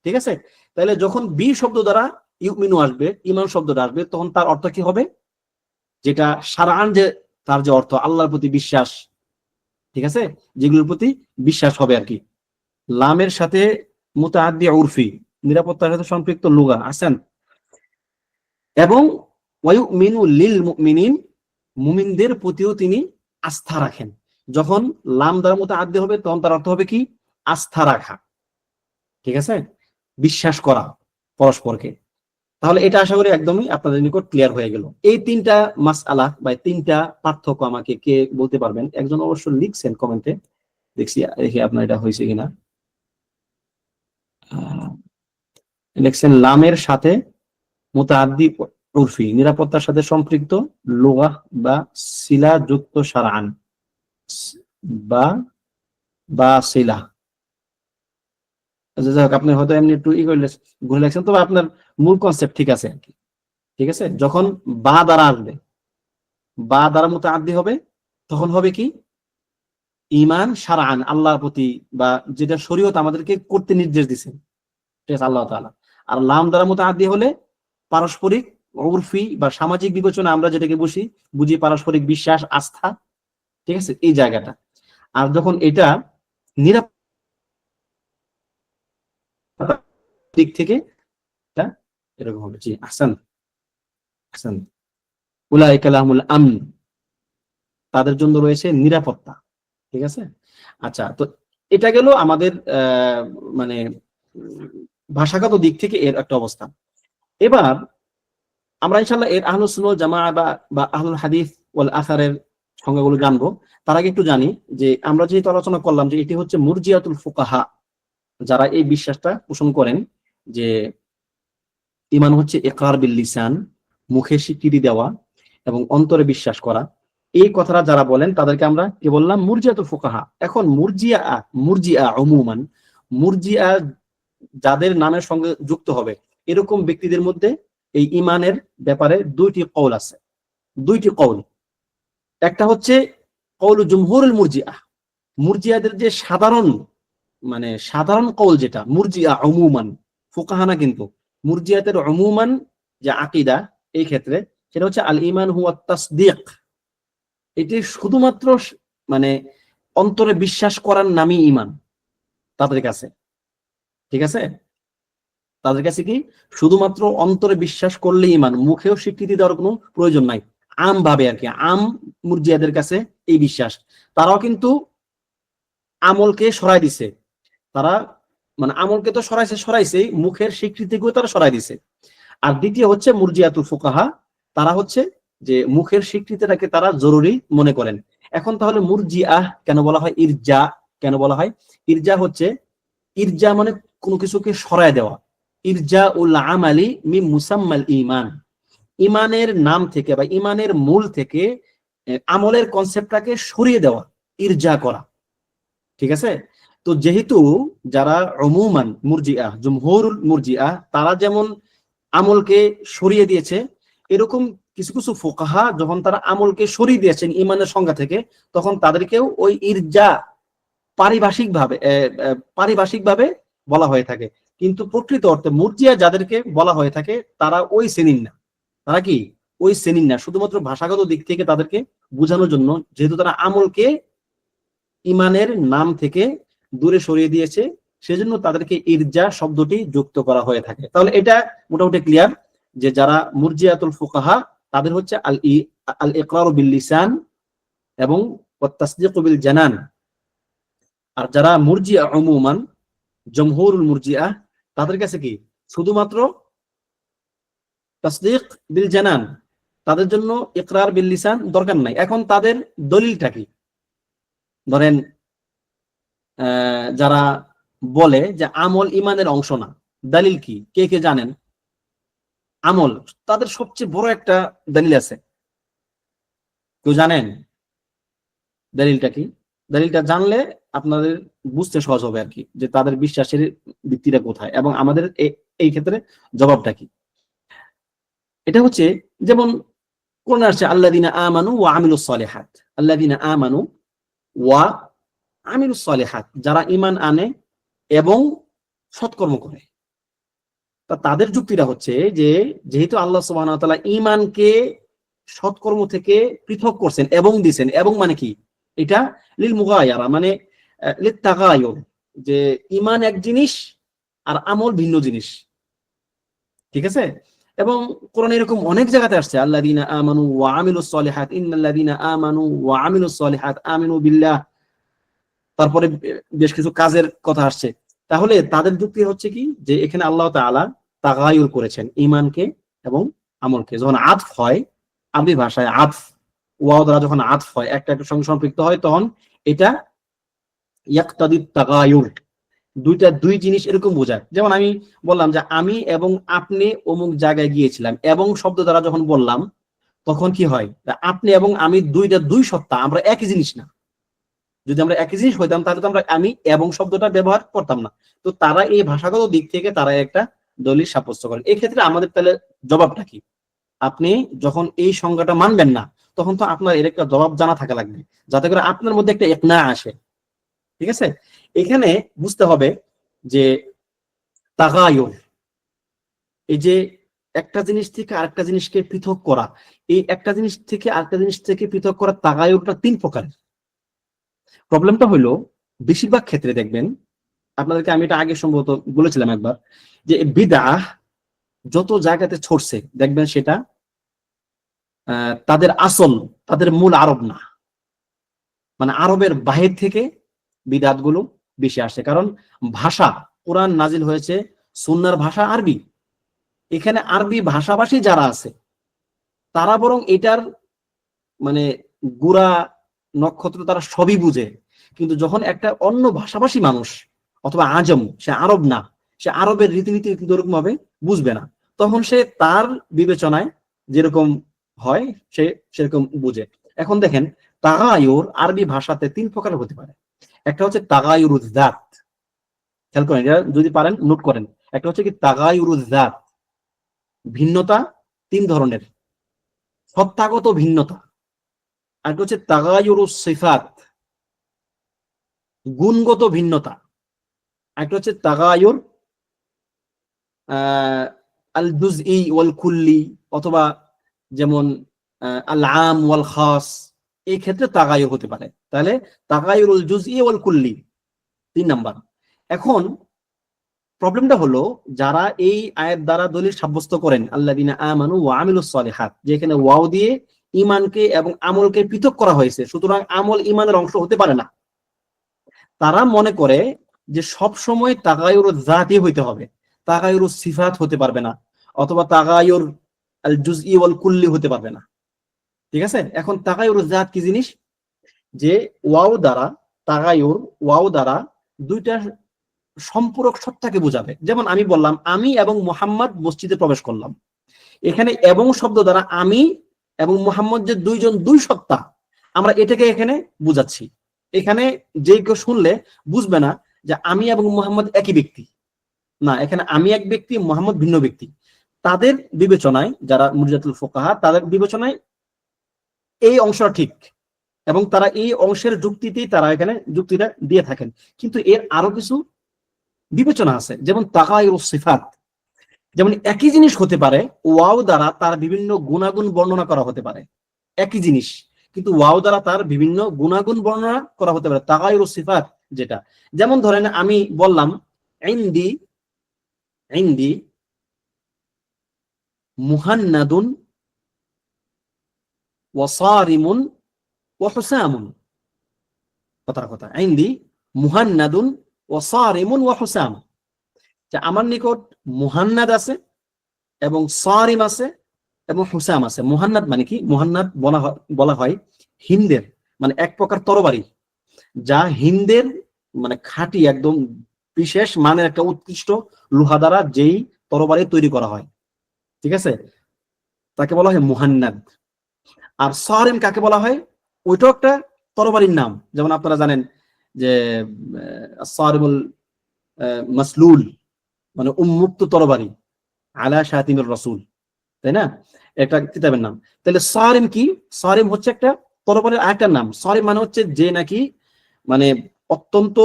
ঠিক আছে? তাহলে যখন বি শব্দ দ্বারা ইউমিনু আসবে, ঈমান শব্দটা আসবে, তখন তার অর্থ কি হবে? যেটা শারআন যে তার যে অর্থ আল্লাহর প্রতি বিশ্বাস, ঠিক আছে, যেগুলোর প্রতি বিশ্বাস হবে আর কি। লামের সাথে মুতাআদ্দি উরফি, নিরাপত্তার সাথে সম্পৃক্ত লুগা আছেন। এবং ওয়ায়ুমিনু লিল মুমিনিন, মুমিনদের প্রতিও তিনি আস্থা রাখেন। যখন লাম দ্বারা মুতাআদ্দি হবে তখন তার অর্থ হবে কি? আস্থা রাখা। ঠিক আছে? বিশ্বাস করা পরস্পরকে। তাহলে এটা আশা করি একদমই আপনাদের নিকট ক্লিয়ার হয়ে গেল। এই তিনটা মাসআলা বা তিনটা পার্থক্য আমাকে কে বলতে পারবেন? একজন অবশ্য লিখছেন কমেন্টে, দেখছি দেখি আপনার এটা হয়েছে কিনা। লিখছেন লামের সাথে মুতাআদ্দি উরফি, নিরাপত্তার সাথে সম্পৃক্ত লুগাহ বা সিলা যুক্ত শারআন বা বা সিলা। যাই হোক, আপনি হয়তো এমনি একটু ঘুরে লেখছেন, তবে আপনার মূল কনসেপ্ট ঠিক আছে আর কি। ঠিক আছে? যখন বা দ্বারা আসবে, বা দ্বারা মুতাআদ্দি হবে, তখন হবে কি? ঈমান শারআন, আল্লাহর প্রতি বা যেটা শরীয়ত আমাদেরকে করতে নির্দেশ দিয়েছেন, ঠিক আছে, আল্লাহ তাআলা। আর লাম দ্বারা মুতাআদ্দি হলে পারস্পরিক উরফি বা সামাজিক বিবেচনা, আমরা যেটাকে বুঝি পারস্পরিক বিশ্বাস, আস্থা। ঠিক আছে? এই জায়গাটা। আর যখন এটা নিরাপত্তার দিক থেকে এটা এরকম হবে। জি আহসান, আহসান। উলাইকা লাহুমুল আমন, তাদের জন্য রয়েছে নিরাপত্তা। ঠিক আছে। আচ্ছা, তো এটা গেল আমাদের মানে ভাষাগত দিক থেকে এর একটা অবস্থা। এবার আমরা ইনশাআল্লাহ এর আহলুস সুন্নাহ ওয়াল জামাআহ বা আহলুল হাদিস ওয়াল আসারের সংজ্ঞাগুলো জানবো। তার আগে একটু জানি যে আমরা যেহেতু আলোচনা করলাম যে এটি হচ্ছে মুরজিয়াতুল ফুকাহা, যারা এই বিশ্বাসটা পোষণ করেন যে ঈমান হচ্ছে ইকরার বিল লিসান, মুখে স্বীকৃতি দেওয়া এবং অন্তরে বিশ্বাস করা, এই কথাটা যারা বলেন তাদেরকে আমরা কি বললাম? মুরজিয়াতুল ফুকাহা। এখন মুরজিয়া উমুমান, মুরজিয়া যাদের নামের সঙ্গে যুক্ত হবে এরকম ব্যক্তিদের মধ্যে এই ঈমানের ব্যাপারে দুইটি কওল আছে, দুইটি কওল। একটা হচ্ছে কওলু জুমহুরুল মুরজিআহ, মুরজিয়াদের যে সাধারণ মানে সাধারণ কওল যেটা মুরজিয়া উমুমান, ফুকাহা না কিন্তু, মুরজিয়াতের উমুমান যে আকীদা এই ক্ষেত্রে সেটা হচ্ছে আল ঈমান হুয়া তাসদীক। এটি শুধুমাত্র মানে অন্তরে বিশ্বাস করার নামই ঈমান তাদের কাছে। ঠিক আছে, তাদের কাছে কি শুধুমাত্র অন্তরে বিশ্বাস করলে ঈমান, মুখেও স্বীকৃতি দেওয়ার কোনো প্রয়োজন নাই। আম ভাবে আর কি, আম মুরজিয়াদের কাছে এই বিশ্বাস। তারাও কিন্তু আমলকে সরাই দিছে, তারা মানে আমলকে তো সরাইছেই, মুখের স্বীকৃতিকেও তারা সরাই দিছে। আর দ্বিতীয় হচ্ছে মুরজিয়াতুল ফুকাহা, তারা হচ্ছে যে মুখের স্বীকৃতিটাকে তারা জরুরি মনে করেন। এখন তাহলে মুরজিআহ কেন বলা হয়, ইরজা কেন বলা হয়? ইরজা হচ্ছে, ইরজা মানে কোনো কিছুকে সরায় দেওয়া। ইরজা উল আমালি মিন মুসাম্মাল ঈমান, ঈমানের নাম থেকে বা ঈমানের মূল থেকে আমলের কনসেপ্টটাকে সরিয়ে দেওয়া, ইরজা করা। ঠিক আছে, তো যেহেতু যারা উমুমান মুরজিআহ, জুমহুরুল মুরজিআহ, তারা যেমন আমলকে সরিয়ে দিয়েছে, এরকম কিছু কিছু ফুকাহা যখন তারা আমলকে সরিয়ে দিয়েছেন ঈমানের সংজ্ঞা থেকে, তখন তাদেরকেও ওই ইরজা পারিভাষিকভাবে বলা হয়ে থাকে। কিন্তু প্রকৃত অর্থে মুরজিয়া যাদেরকে বলা হয়ে থাকে তারা ওই শ্রেণীর না। তারা কি ওই শ্রেণীর না, শুধুমাত্র ভাষাগত দিক থেকে তাদেরকে বোঝানোর জন্য, যেহেতু তারা আমলকে ঈমানের নাম থেকে দূরে সরিয়ে দিয়েছে, সেজন্য তাদেরকে ইরজা শব্দটি যুক্ত করা হয়ে থাকে। তাহলে এটা মোটামুটি ক্লিয়ার যে যারা মুরজিয়াতুল ফুকাহা তাদের হচ্ছে আল ইকরারু বিল লিসান এবং ওয়াত তাসদীকু বিল জানান। আর যারা মুরজিয়া উমুমান, জমহুরুল মুরজিয়া, তাদের কাছে কি শুধুমাত্র তাসদীক বিল জানান, তাদের জন্য ইকরার বিল লিসান দরকার নাই। এখন তাদের দলিলটা কি? ধরেন যারা বলে যে আমল ঈমানের অংশ না, দলিল কি? কে কে জানেন? আমল, তাদের সবচেয়ে বড় একটা দলিল আছে, কেউ জানেন দলিলটা কি? দলিলটা জানলে আপনাদের বুঝতে সহজ হবে আর কি, যে তাদের বিশ্বাসের ভিত্তিটা কোথায় এবং আমাদের এই ক্ষেত্রে জবাবটা কি। এটা হচ্ছে যেমন কোরআনে আসছে আল্লাযীনা আমানু ওয়া আমিলুস সালিহাত, আল্লাযীনা আমানু ওয়া আমিলুস সালিহাত, যারা ঈমান আনে এবং সৎকর্ম করে। তা তাদের যুক্তিটা হচ্ছে যে যেহেতু আল্লাহ সুবহানাহু ওয়া তাআলা ঈমানকে সৎকর্ম থেকে পৃথক করছেন এবং দিবেন, এবং মানে কি, এটা লিল মুগায়ারা মানে লিত তাগায়ুর, যে ঈমান এক জিনিস আর আমল ভিন্ন জিনিস। ঠিক আছে, এবং কোরআনে এরকম অনেক জায়গাতে আসছে আল্লাযীনা আমানু ওয়া আমিলুস সলিহাত, ইন্নাল্লাযীনা আমানু ওয়া আমিলুস সলিহাত আমিনু বিল্লাহ, তারপরে বেশ কিছু কাজের কথা আসছে। তাহলে তাদের যুক্তি হচ্ছে কি, যে এখানে আল্লাহ তাআলা তাগায়ুর করেছেন ঈমানকে এবং আমলকে। যখন আতফ হয়, আরবি ভাষায় আতফ, ওয়াও দ্বারা যখন আতফ হয়, একটা একটা সঙ্গে সম্পৃক্ত হয়, তখন এটা ইয়াকতাদি তাগায়ুর, দুই জিনিস এরকম বোঝায়। যেমন আমি বললাম যে আমি এবং আপনি অমুক জায়গায় গিয়েছিলাম, এবং শব্দ দ্বারা যখন বললাম তখন কি হয়, আপনি এবং আমি দুই সত্তা, আমরা একই জিনিস না। যদি আমরা একই জিনিস হইতাম তাহলে তো আমরা আমি এবং শব্দটা ব্যবহার করতাম না। তো তারা এই ভাষাগত দিক থেকে তারা একটা দলিল সাব্যস্ত করেন। এক্ষেত্রে আমাদের তাহলে জবাবটা কি? আপনি যখন এই সংজ্ঞাটা মানবেন না, তখন তো আপনার এর একটা জবাব জানা থাকা লাগবে, যাতে করে আপনার মধ্যে একটা ইকনা আসে। ঠিক আছে, এখানে বুঝতে হবে যে তাগায়ুর, এই যে একটা জিনিস থেকে আরেকটা জিনিসকে পৃথক করা, এই একটা জিনিস থেকে আরেকটা জিনিস থেকে পৃথক করা তাগায়ুরটা তিন প্রকারের। প্রবলেমটা হলো বেশিরভাগ ক্ষেত্রে দেখবেন, আপনাদেরকে আমি এটা আগে সম্ভবত বলেছিলাম একবার, যে বিদআহ যত জায়গাতে ছড়ছে দেখবেন সেটা তাদের আসল, তাদের মূল আরব না। মানে আরবের বাহির থেকে বিদআতগুলো বেশি আসছে। কারণ ভাষা, কোরআন নাজিল হয়েছে, সুন্নাহর ভাষা আরবি। এখানে আরবি ভাষাভাষী যারা আছে তারা বরং এটার মানে গুড়া নক্ষত্র তারা সবই বুঝে। কিন্তু যখন একটা অন্য ভাষাভাষী মানুষ অথবা আজম, সে আরব না, সে আরবের রীতিনীতি কিন্তু ওরকম ভাবে বুঝবে না, তখন সে তার বিবেচনায় যেরকম হয় সে সেরকম বুঝে। এখন দেখেন, তাগায়ুর আরবি ভাষাতে 3 প্রকার হতে পারে। একটা হচ্ছে তাগায়ুরুজ জাত, খেয়াল করেন, এটা যদি পারেন নোট করেন। একটা হচ্ছে কি তাগায়ুরুজ জাত, ভিন্নতা 3 ধরনের, সত্তাগত ভিন্নতা। আর হচ্ছে তাগায়ুরুস সিফাত, গুণগত ভিন্নতা। একটা হচ্ছে তাগায়ুর আল জুজই ওয়াল কুল্লি, অথবা যেমন আল আম ওয়াল খাস, এই ক্ষেত্রে তাগায়ুর হতে পারে। তাহলে তাগায়ুরুল জুজই ওয়াল কুল্লি 3 নাম্বার। এখন প্রবলেমটা হলো, যারা এই আয়াত দ্বারা দলিল সাব্যস্ত করেন আল্লাযিনা আমানু ওয়া আমিলুস সালিহাত, যেখানে ওয়াও দিয়ে ঈমানকে এবং আমলকে পৃথক করা হয়েছে, সুতরাং আমল ঈমানের অংশ হতে পারে না। তারা মনে করে যে সব সময় তাগায়ুর জাতি হইতে হবে, তাগায়ুর সিফাত হতে পারবে না, অথবা তাগায়ুর আল জুজই ওয়াল কুল্লি হতে পারবে না। ঠিক আছে? এখন তাগায়ুর জাত কি জিনিস? যে ওয়াও দ্বারা, তাগায়ুর ওয়াও দ্বারা দুইটা সম্পূরক সত্তাকে বোঝাবে। যেমন আমি বললাম আমি এবং মুহাম্মদ মসজিদে প্রবেশ করলাম, এখানে এবং শব্দ দ্বারা আমি এবং মুহাম্মদ যে দুইজন দুই সত্তা, আমরা এটাকে এখানে বুঝাচ্ছি। এখানে যে কেউ শুনলে বুঝবে না যে আমি এবং মুহাম্মদ একই ব্যক্তি, না, এখানে আমি এক ব্যক্তি, মুহাম্মদ ভিন্ন ব্যক্তি। তাদের বিবেচনায়, যারা মুরজিআতুল ফুকাহা, তাদের বিবেচনায় এই অংশটা ঠিক, এবং তারা এই অংশের যুক্তিতেই তারা এখানে যুক্তিটা দিয়ে থাকেন। কিন্তু এর আরো কিছু বিবেচনা আছে, যেমন তাগায়ুরুস সিফাত। যেমন একই জিনিস হতে পারে, ওয়াও দ্বারা তার বিভিন্ন গুণাগুণ বর্ণনা করা হতে পারে, একই জিনিস কিন্তু ওয়াও দ্বারা তার বিভিন্ন গুণাগুণ বর্ণনা করা হতে পারে, তাগায়ুরুস সিফাত যেটা। যেমন ধরেন আমি বললাম ইনদি ইনদি মুহান্নাদুন ওয়া সারিমুন ওয়া হুসামুন, কথার কথা, ইনদি মুহান্নাদুন ওয়া সারিমুন ওয়া হুসাম, যে আমার নিকট মুহান্নাদ আছে এবং সারিম আছে এবং হুসাম আছে। মুহান্নাদ মানে কি? মুহান্নাদ বলা হয় হিন্দের, মানে এক প্রকার তরবারি, যা হিন্দের মানে খাঁটি একদম বিশেষ মানের একটা উৎকৃষ্ট লোহা দ্বারা যেই তরবারি তৈরি করা হয়, ঠিক আছে, তাকে বলা হয় মুহান্নাদ। আর সারিম কাকে বলা হয়? ওইটাও একটা তরবারির নাম। যেমন আপনারা জানেন যে সারিমুল মাসলুল, মানে উন্মুক্ত তরবারি, আলা শাতিনুর রাসূল, তাই না? একটা কিতাবের নাম। তাহলে সারিম কি? সারিম হচ্ছে একটা তরবারির আরেকটা নাম। সারিম মানে হচ্ছে যে নাকি মানে অত্যন্ত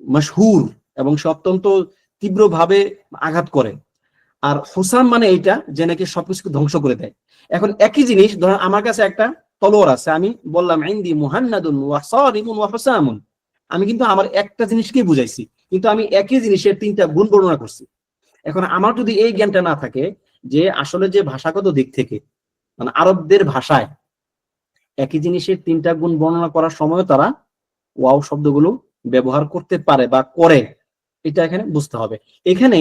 মশহুর এবং সে অত্যন্ত তীব্রভাবে আঘাত করে। আর হুসাম মানে এইটা যে নাকি সবকিছুকে ধ্বংস করে দেয়। এখন একই জিনিস, ধরেন আমার কাছে একটা তলোয়ার আছে, আমি বললাম ইনদি মুহান্নাদুন ওয়া সারিমুন ওয়া হুসামুন, আমি কিন্তু আমার একটা জিনিসকেই বুঝাইছি, কিন্তু আমি একই জিনিসের 3টা গুণ বর্ণনা করছি। এখন আমার যদি এই জ্ঞানটা না থাকে যে আসলে যে ভাষাগত দিক থেকে, মানে আরবদের ভাষায় একই জিনিসের 3টা গুণ বর্ণনা করার সময় তারা ওয়াও শব্দগুলো ব্যবহার করতে পারে বা করে, এটা এখানে বুঝতে হবে। এখানে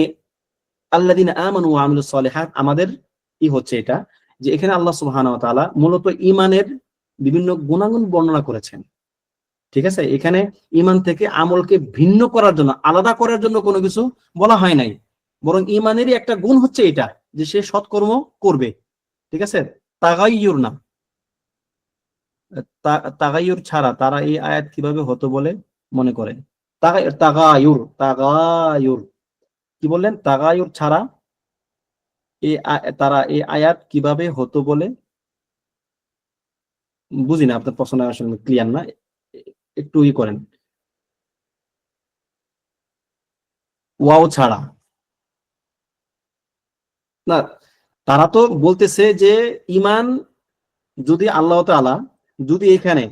আল্লাযিনা আমানু ওয়া আমিলুস সালিহাত, আমাদের কি হচ্ছে এটা, যে এখানে আল্লাহ সুবহানাহু ওয়া তাআলা মূলত ঈমানের বিভিন্ন গুণাগুণ বর্ণনা করেছেন। ঠিক আছে? এখানে ঈমান থেকে আমলকে ভিন্ন করার জন্য, আলাদা করার জন্য কোনো কিছু বলা হয় নাই, বরং ঈমানেরই একটা গুণ হচ্ছে এটা, যে সে সৎকর্ম করবে। ঠিক আছে? তাগাইয়ুর না, তাগাইয়ুর ছাড়া তারা এই আয়াত কিভাবে হতো বলে মনে করে? তাগায়ুর, তাগায়ুর কি বললেন? তাগায়ুর ছাড়া তারা এই আয়াত কিভাবে হতো বলে, বুঝি না, আপনার প্রশ্ন আসলে ক্লিয়ার না, একটু ই করেন। ওয়াও ছাড়া না, তারা তো বলতেছে যে ঈমান যদি আল্লাহ তাআলা, যদি এখানে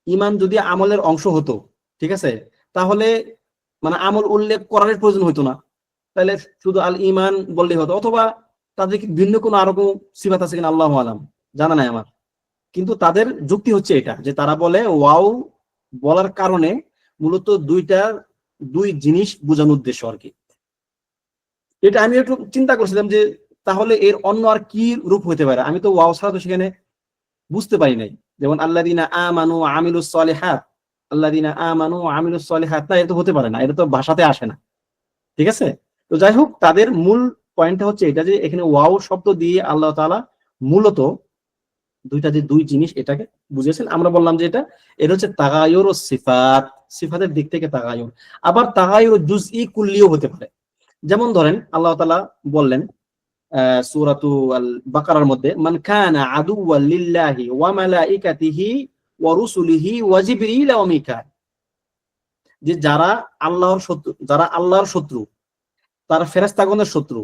ঈমান যদি আমলের অংশ হতো, ঠিক আছে, তাহলে মানে আমল উল্লেখ করার প্রয়োজন হতো না, তাহলে শুধু আল ঈমান বললেই হতো। অথবা তাদের কি ভিন্ন কোনো আরো কোনো সিফাত আছে কিনা আল্লাহু আলাম, জানা নাই আমার। কিন্তু তাদের যুক্তি হচ্ছে এটা যে তারা বলে ওয়াও বলার কারণে মূলত দুই জিনিস বোঝানোর উদ্দেশ্য আর কি। এটা আমি একটু চিন্তা করছিলাম যে তাহলে এর অন্য আর কি রূপ হতে পারে, আমি তো ওয়াও ছাড়া তো সেখানে বুঝতে পারি নাই। যেমন আল্লাযীনা আমানু ওয়া আমিলুস সলিহাত, আল্লাযীনা আমানু ওয়া আমিলুস সলিহাত, না এটা তো হতে পারে না, এটা তো ভাষাতে আসে না। ঠিক আছে, তো যাই হোক, তাদের মূল পয়েন্টটা হচ্ছে এটা যে এখানে ওয়াও শব্দ দিয়ে আল্লাহ তাআলা মূলত দুই জিনিস এটাকে বুঝিয়েছেন। আমরা বললাম যে এটা হচ্ছে তাগায়ুর ও সিফাত, সিফাতের দিক থেকে তাগায়ুর। আবার তাগায়ুর জুজই কুল্লিও হতে পারে। যেমন ধরেন আল্লাহ তাআলা বললেন সূরাতু আল বাকারার মধ্যে, মান কানা আদুওয়াল লিল্লাহি ওয়া মালাইকাতিহি ওয়া রুসুলিহি ওয়া জিবরিল ওয়া মিকাল, যে যারা আল্লাহর শত্রু, তার ফেরেশতাগণের শত্রু,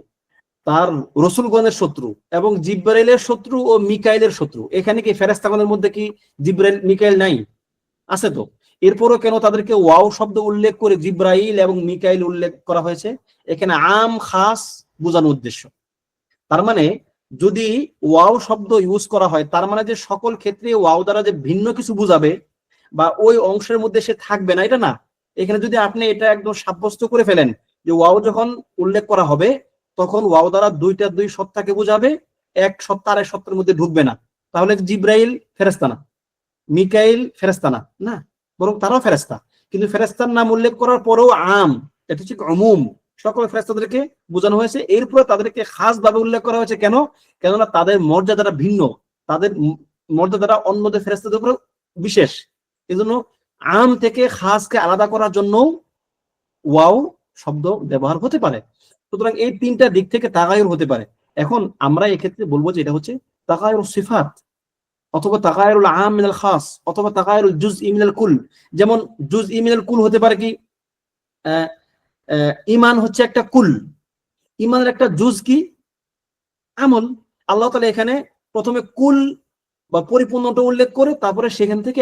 তার রসুলগণের শত্রু এবং জিব্রাইলের শত্রু ও মিকাইলের শত্রু। এখানে কি ফেরেশতাগণের মধ্যে কি জিব্রাইল মিকাইল নাই? আছে তো। এরপরও কেন তাদেরকে ওয়াও শব্দ উল্লেখ করে জিব্রাইল এবং মিকাইল উল্লেখ করা হয়েছে? এখানে আম খাস বোঝানোর উদ্দেশ্য। তার মানে যদি ওয়াও শব্দ ইউজ করা হয়, তার মানে যে সকল ক্ষেত্রে ওয়াও দ্বারা যে ভিন্ন কিছু বুঝাবে বা ওই অংশের মধ্যে সে থাকবে না, এটা না। এখানে যদি আপনি এটা একদম সাব্যস্ত করে ফেলেন যে ওয়াও যখন উল্লেখ করা হবে তখন ওয়াও দ্বারা দুই সত্তাকে বুঝাবে, এক সত্তা আর এক সত্তার মধ্যে ঢুকবে না, তাহলে জিব্রাইল ফেরেশতা না, মিকাইল ফেরেশতা না, না, বরং তারাও ফেরেশতা। কিন্তু ফেরেশতার নাম উল্লেখ করার পরেও আম, এটা হচ্ছে উমুম, সকল ফেরেশতাদেরকে বোঝানো হয়েছে। এরপরে তাদেরকে খাস ভাবে উল্লেখ করা হয়েছে। কেন? কেননা তাদের মর্যাদাটা ভিন্ন, তাদের মর্যাদাটা অন্যদের ফেরেশতাদের উপর বিশেষ। এজন্য আম থেকে খাসকে আলাদা করার জন্য ওয়াও শব্দ ব্যবহার হতে পারে। সুতরাং এই তিনটা দিক থেকে তাগায়ুর হতে পারে। এখন আমরা এক্ষেত্রে বলবো যে এটা হচ্ছে তাগায়ুর সিফাত, অথবা তাগায়ুরুল আম মিনাল খাস, অথবা তাগায়ুরুল জুজই মিনাল কুল। যেমন জুজই মিনাল কুল হতে পারে কি, ঈমান হচ্ছে একটা কুল, ঈমানের একটা জুজ কি, আমল। আল্লাহ তাআলা এখানে প্রথমে কুল বা পরিপূর্ণটা উল্লেখ করে তারপরে সেখান থেকে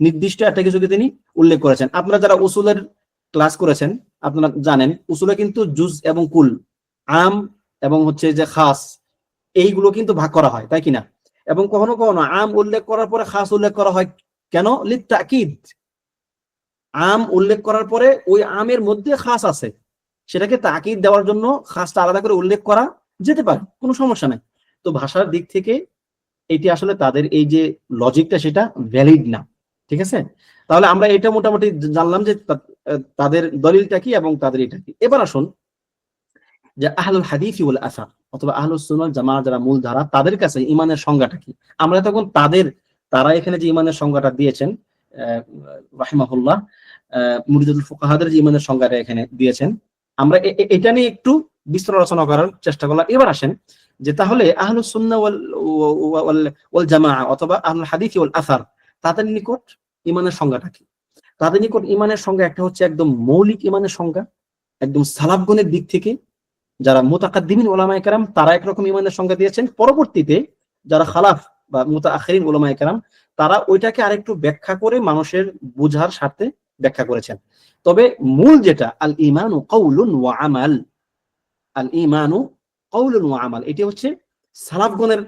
নির্দিষ্ট একটা কিছুকে তিনি উল্লেখ করেছেন। আপনারা যারা উসুলের ক্লাস করেছেন আপনারা জানেন উসুলে কিন্তু জুজ এবং কুল, আম এবং হচ্ছে যে খাস, এইগুলো কিন্তু ভাগ করা হয়, তাই কিনা? এবং কখনো কখনো আম উল্লেখ করার পরে খাস উল্লেখ করা হয়। কেন? লিত্তাকিদ, আম উল্লেখ করার পরে ওই আমের মধ্যে খাস আছে, সেটাকে তাকিদ দেওয়ার জন্য খাসটা আলাদা করে উল্লেখ করা যেতে পারে, কোনো সমস্যা নাই। তো ভাষার দিক থেকে এটি আসলে তাদের এই যে লজিকটা সেটা ভ্যালিড না। ঠিক আছে, তাহলে আমরা এটা মোটামুটি জানলাম যে তাদের দলিলটা কি এবং তাদের এটা কি। এবার আসুন যে আহলুল হাদিস ওয়াল আসার অথবা আহলুস সুন্নাহ জামাত যারা মূল ধারা, তাদের কাছে ঈমানের সংজ্ঞাটা কি। আমরা তখন তারা এখানে যে ঈমানের সংজ্ঞাটা দিয়েছেন রাহিমাহুল্লাহ, মুরিদুল ফুকাহাদের যে ঈমানের সংজ্ঞাটা এখানে দিয়েছেন, আমরা এটা নিয়ে একটু বিস্তর আলোচনা করার চেষ্টা করলাম। এবার আসেন যে তাহলে আহলুস সুন্নাহ ওয়াল জামাআহ অথবা আহলুল হাদিস ওয়াল আসার, তাদের নিকট ঈমানের সংজ্ঞাটা কি? তাদের নিকট ঈমানের সংজ্ঞা একটা হচ্ছে একদম মৌলিক ঈমানের সংজ্ঞা, একদম সালাফগণের দিক থেকে যারা মুতাকাদ্দিমিন উলামায়ে কেরাম তারা একরকম ঈমানের সংজ্ঞা দিয়েছেন, পরবর্তীতে যারা খালাফ বা মুতাআখিরিন উলামায়ে কেরাম তারা ওইটাকে আরেকটু ব্যাখ্যা করে মানুষের বোঝার স্বার্থে ব্যাখ্যা করেছেন। তবে মূল যেটা আল ঈমানু কাউলুন ওয়া আমাল, আল ঈমানু কাউলুন ওয়া আমাল, এটি হচ্ছে সালাফগণের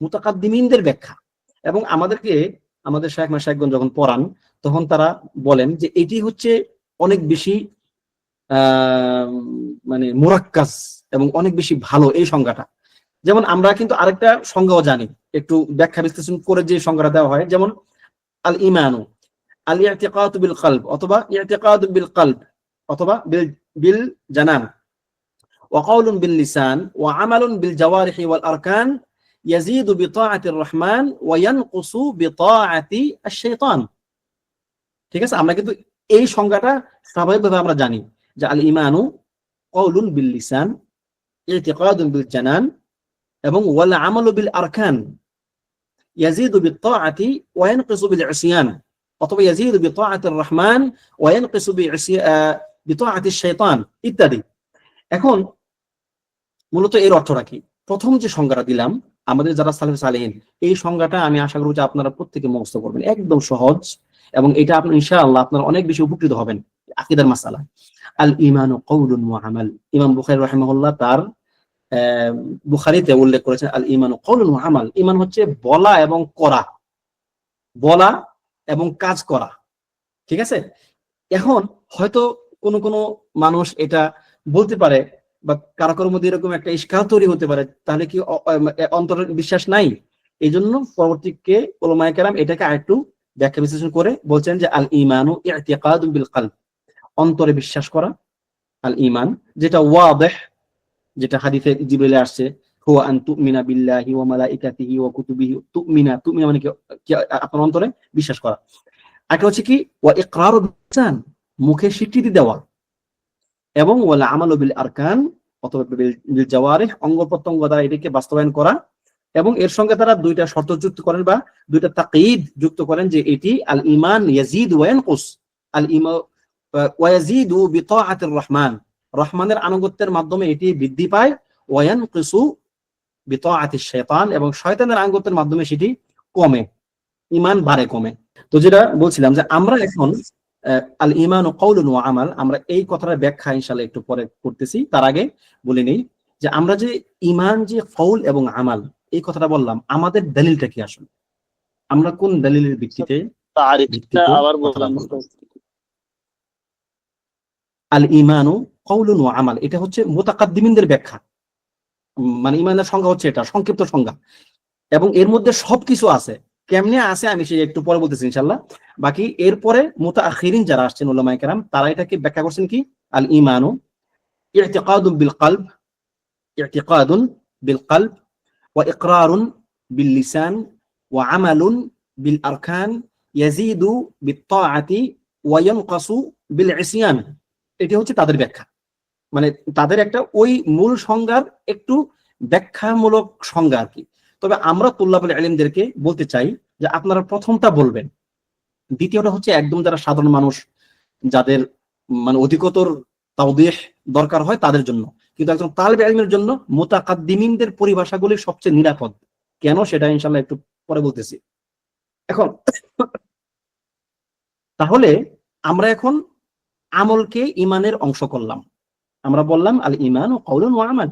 মুতাকাদ্দিমিনদের ব্যাখ্যা। এবং আমাদের শায়েখ মাশায়েখগণ যখন পড়ান তখন তারা বলেন যে এটি হচ্ছে অনেক বেশি মানে মুরাক্কাস এবং অনেক বেশি ভালো এই সংজ্ঞাটা। যেমন আমরা কিন্তু আরেকটা সংজ্ঞাও জানি, একটু ব্যাখ্যা বিশ্লেষণ করে যে সংজ্ঞাটা দেওয়া হয়, যেমন আল ঈমানু আল ইতিকাদু বিল কলব অথবা ইতিকাদু বিল কলব অথবা বিল জানান ওয়া কাউলুন বিল লিসান ওয়া আমালুন বিল জাওয়ারিহি ওয়াল আরকান ইয়াজিদু বিতাআতির রহমান ওয়া ইয়ানকুসু বিতাআতি আশ-শাইতান। ঠিক আছে, আমরা কিন্তু এই সংজ্ঞাটা স্বাভাবিকভাবে আমরা জানি যে আল ঈমানু কাউলুন বিল লিসান, ইতিকাদুন বিল জানান এবং ওয়াল আমালু বিল আরকান, ইয়াজিদু বিতাআতি ওয়া ইয়ানকুসু বিল ইসয়ান অথবা ইয়াজিদু বিতাআতির রহমান ওয়া ইয়ানকুসু বিতাআতি আশ-শাইতান ইত্যাদি। এখন মূলত এর অর্থটা কি? প্রথম যে সংজ্ঞাটা দিলাম আমাদের যারা সালেফ সালেহিন, এই সংজ্ঞাটা আমি আশা করি যে আপনারা প্রত্যেকে মুখস্থ করবেন, একদম সহজ, এবং এটা আপনি ইনশাআল্লাহ আপনারা অনেক বেশি উপকৃত হবেন আকীদার মাসালা। আল ঈমানু কাউলুন ওয়া আমাল, ইমাম বুখারী রাহিমাহুল্লাহ তার বুখারীতে উল্লেখ করেছেন আল ঈমানু কওলুন ওয়া আমাল, ঈমান হচ্ছে বলা এবং করা, বলা এবং কাজ করা। ঠিক আছে? এখন হয়তো কোনো কোনো মানুষ এটা বলতে পারে বা কারো কারোর মধ্যে এরকম একটা ইশকাল তৈরি হতে পারে, তাহলে কি অন্তরের বিশ্বাস নাই? এই জন্য পরবর্তীকে উলামায়ে কেরাম এটাকে আরেকটু ব্যাখ্যা বিশ্লেষণ করে বলছেন যে আল ঈমানু ই'তিকাদুন বিল কলব, অন্তরে বিশ্বাস করা। আল ঈমান যেটা ওয়াদিহ, যেটা হাদিসে জিবরিলে আসছে, হুয়া আন তুমিনা বিল্লাহি ওয়া মালাইকাতিহি ওয়া কুতুবিহি, তুমিনা, তুমিনা মানে কি আপনার অন্তরে বিশ্বাস করা। একটা হচ্ছে কি ওয়া ইকরারু বিল লিসান, মুখে স্বীকৃতি দেওয়া, এবং ওয়াল আমালু বিল আরকান অথবা বিল জাওয়ারিহ, অঙ্গ প্রত্যঙ্গ দ্বারা এটাকে বাস্তবায়ন করা। এবং এর সঙ্গে তারা দুইটা শর্ত যুক্ত করেন বা দুইটা তাকয়ীদ যুক্ত করেন যে এটি আল ঈমান ইয়াজিদ ওয়া ইয়ানকুস, আল ঈমান ওয়া ইয়াজিদু বিতাআতির রহমান, রহমানের আনুগত্যের মাধ্যমে এটি বৃদ্ধি পায়, ওয়া ইয়ানকুসু বিতাআতিশ শাইতান, এবং শয়তানের আনুগত্যের মাধ্যমে সেটি কমে, ঈমান বাড়ে কমে। তো যেটা বলছিলাম যে আমরা এখন আল ঈমানু কওলুন ওয়া আমাল, আমরা এই কথাটার ব্যাখ্যা ইনশাআল্লাহ একটু পরে করতেছি। তার আগে বলে নেই যে আমরা যে ঈমান যে কওল এবং আমাল এই কথাটা বললাম, আমাদের দলিলটা কি আসলে? আমরা কোন দলিলের ভিত্তিতে কথাটা বললাম? আল ঈমানু কওলুন ওয়া আমাল, এটা হচ্ছে মুতাকাদ্দিমিনদের ব্যাখ্যা। মানে ঈমানের সংজ্ঞা হচ্ছে এটা, সংক্ষিপ্ত সংজ্ঞা, এবং এর মধ্যে সবকিছু আছে। কেমনে আছে আমি সেটা একটু পরে বলতেছি ইনশাআল্লাহ। বাকি এরপরে মুতাআখিরিন যারা আসছেন উলামায়ে কেরাম, তারা এটাকে ব্যাখ্যা করছেন কি আল ঈমানু ই'তিকাদুন বিল কলব, ই'তিকাদুন বিল কলব ওয়া ইকরারুন বিল লিসান ওয়া আমালুন বিল আরকান ইয়াজিদু বিত তাআতি ওয়া ইয়ানকাসু বিল ইসয়ান। এটা হচ্ছে তাদের ব্যাখ্যা। মানে তাদের একটা ওই মূল সংজ্ঞার একটু ব্যাখ্যামূলক সংজ্ঞা আর কি। তবে আমরা তুল্লাবুল ইলমদেরকে বলতে চাই যে আপনারা প্রথমটা বলবেন, দ্বিতীয়টা হচ্ছে একদম যারা সাধারণ মানুষ, যাদের মানে অধিকতর তাওদীহ দরকার হয় তাদের জন্য। কিন্তু একজন তালিবে ইলমের জন্য মুতাকাদ্দিমিনদের পরিভাষাগুলি সবচেয়ে নিরাপদ। কেন সেটা ইনশাআল্লাহ একটু পরে বলতেছি। এখন তাহলে আমরা এখন আমলকে ঈমানের অংশ করলাম। আমরা বললাম আল ঈমানু কওলুন ওয়া আমাল।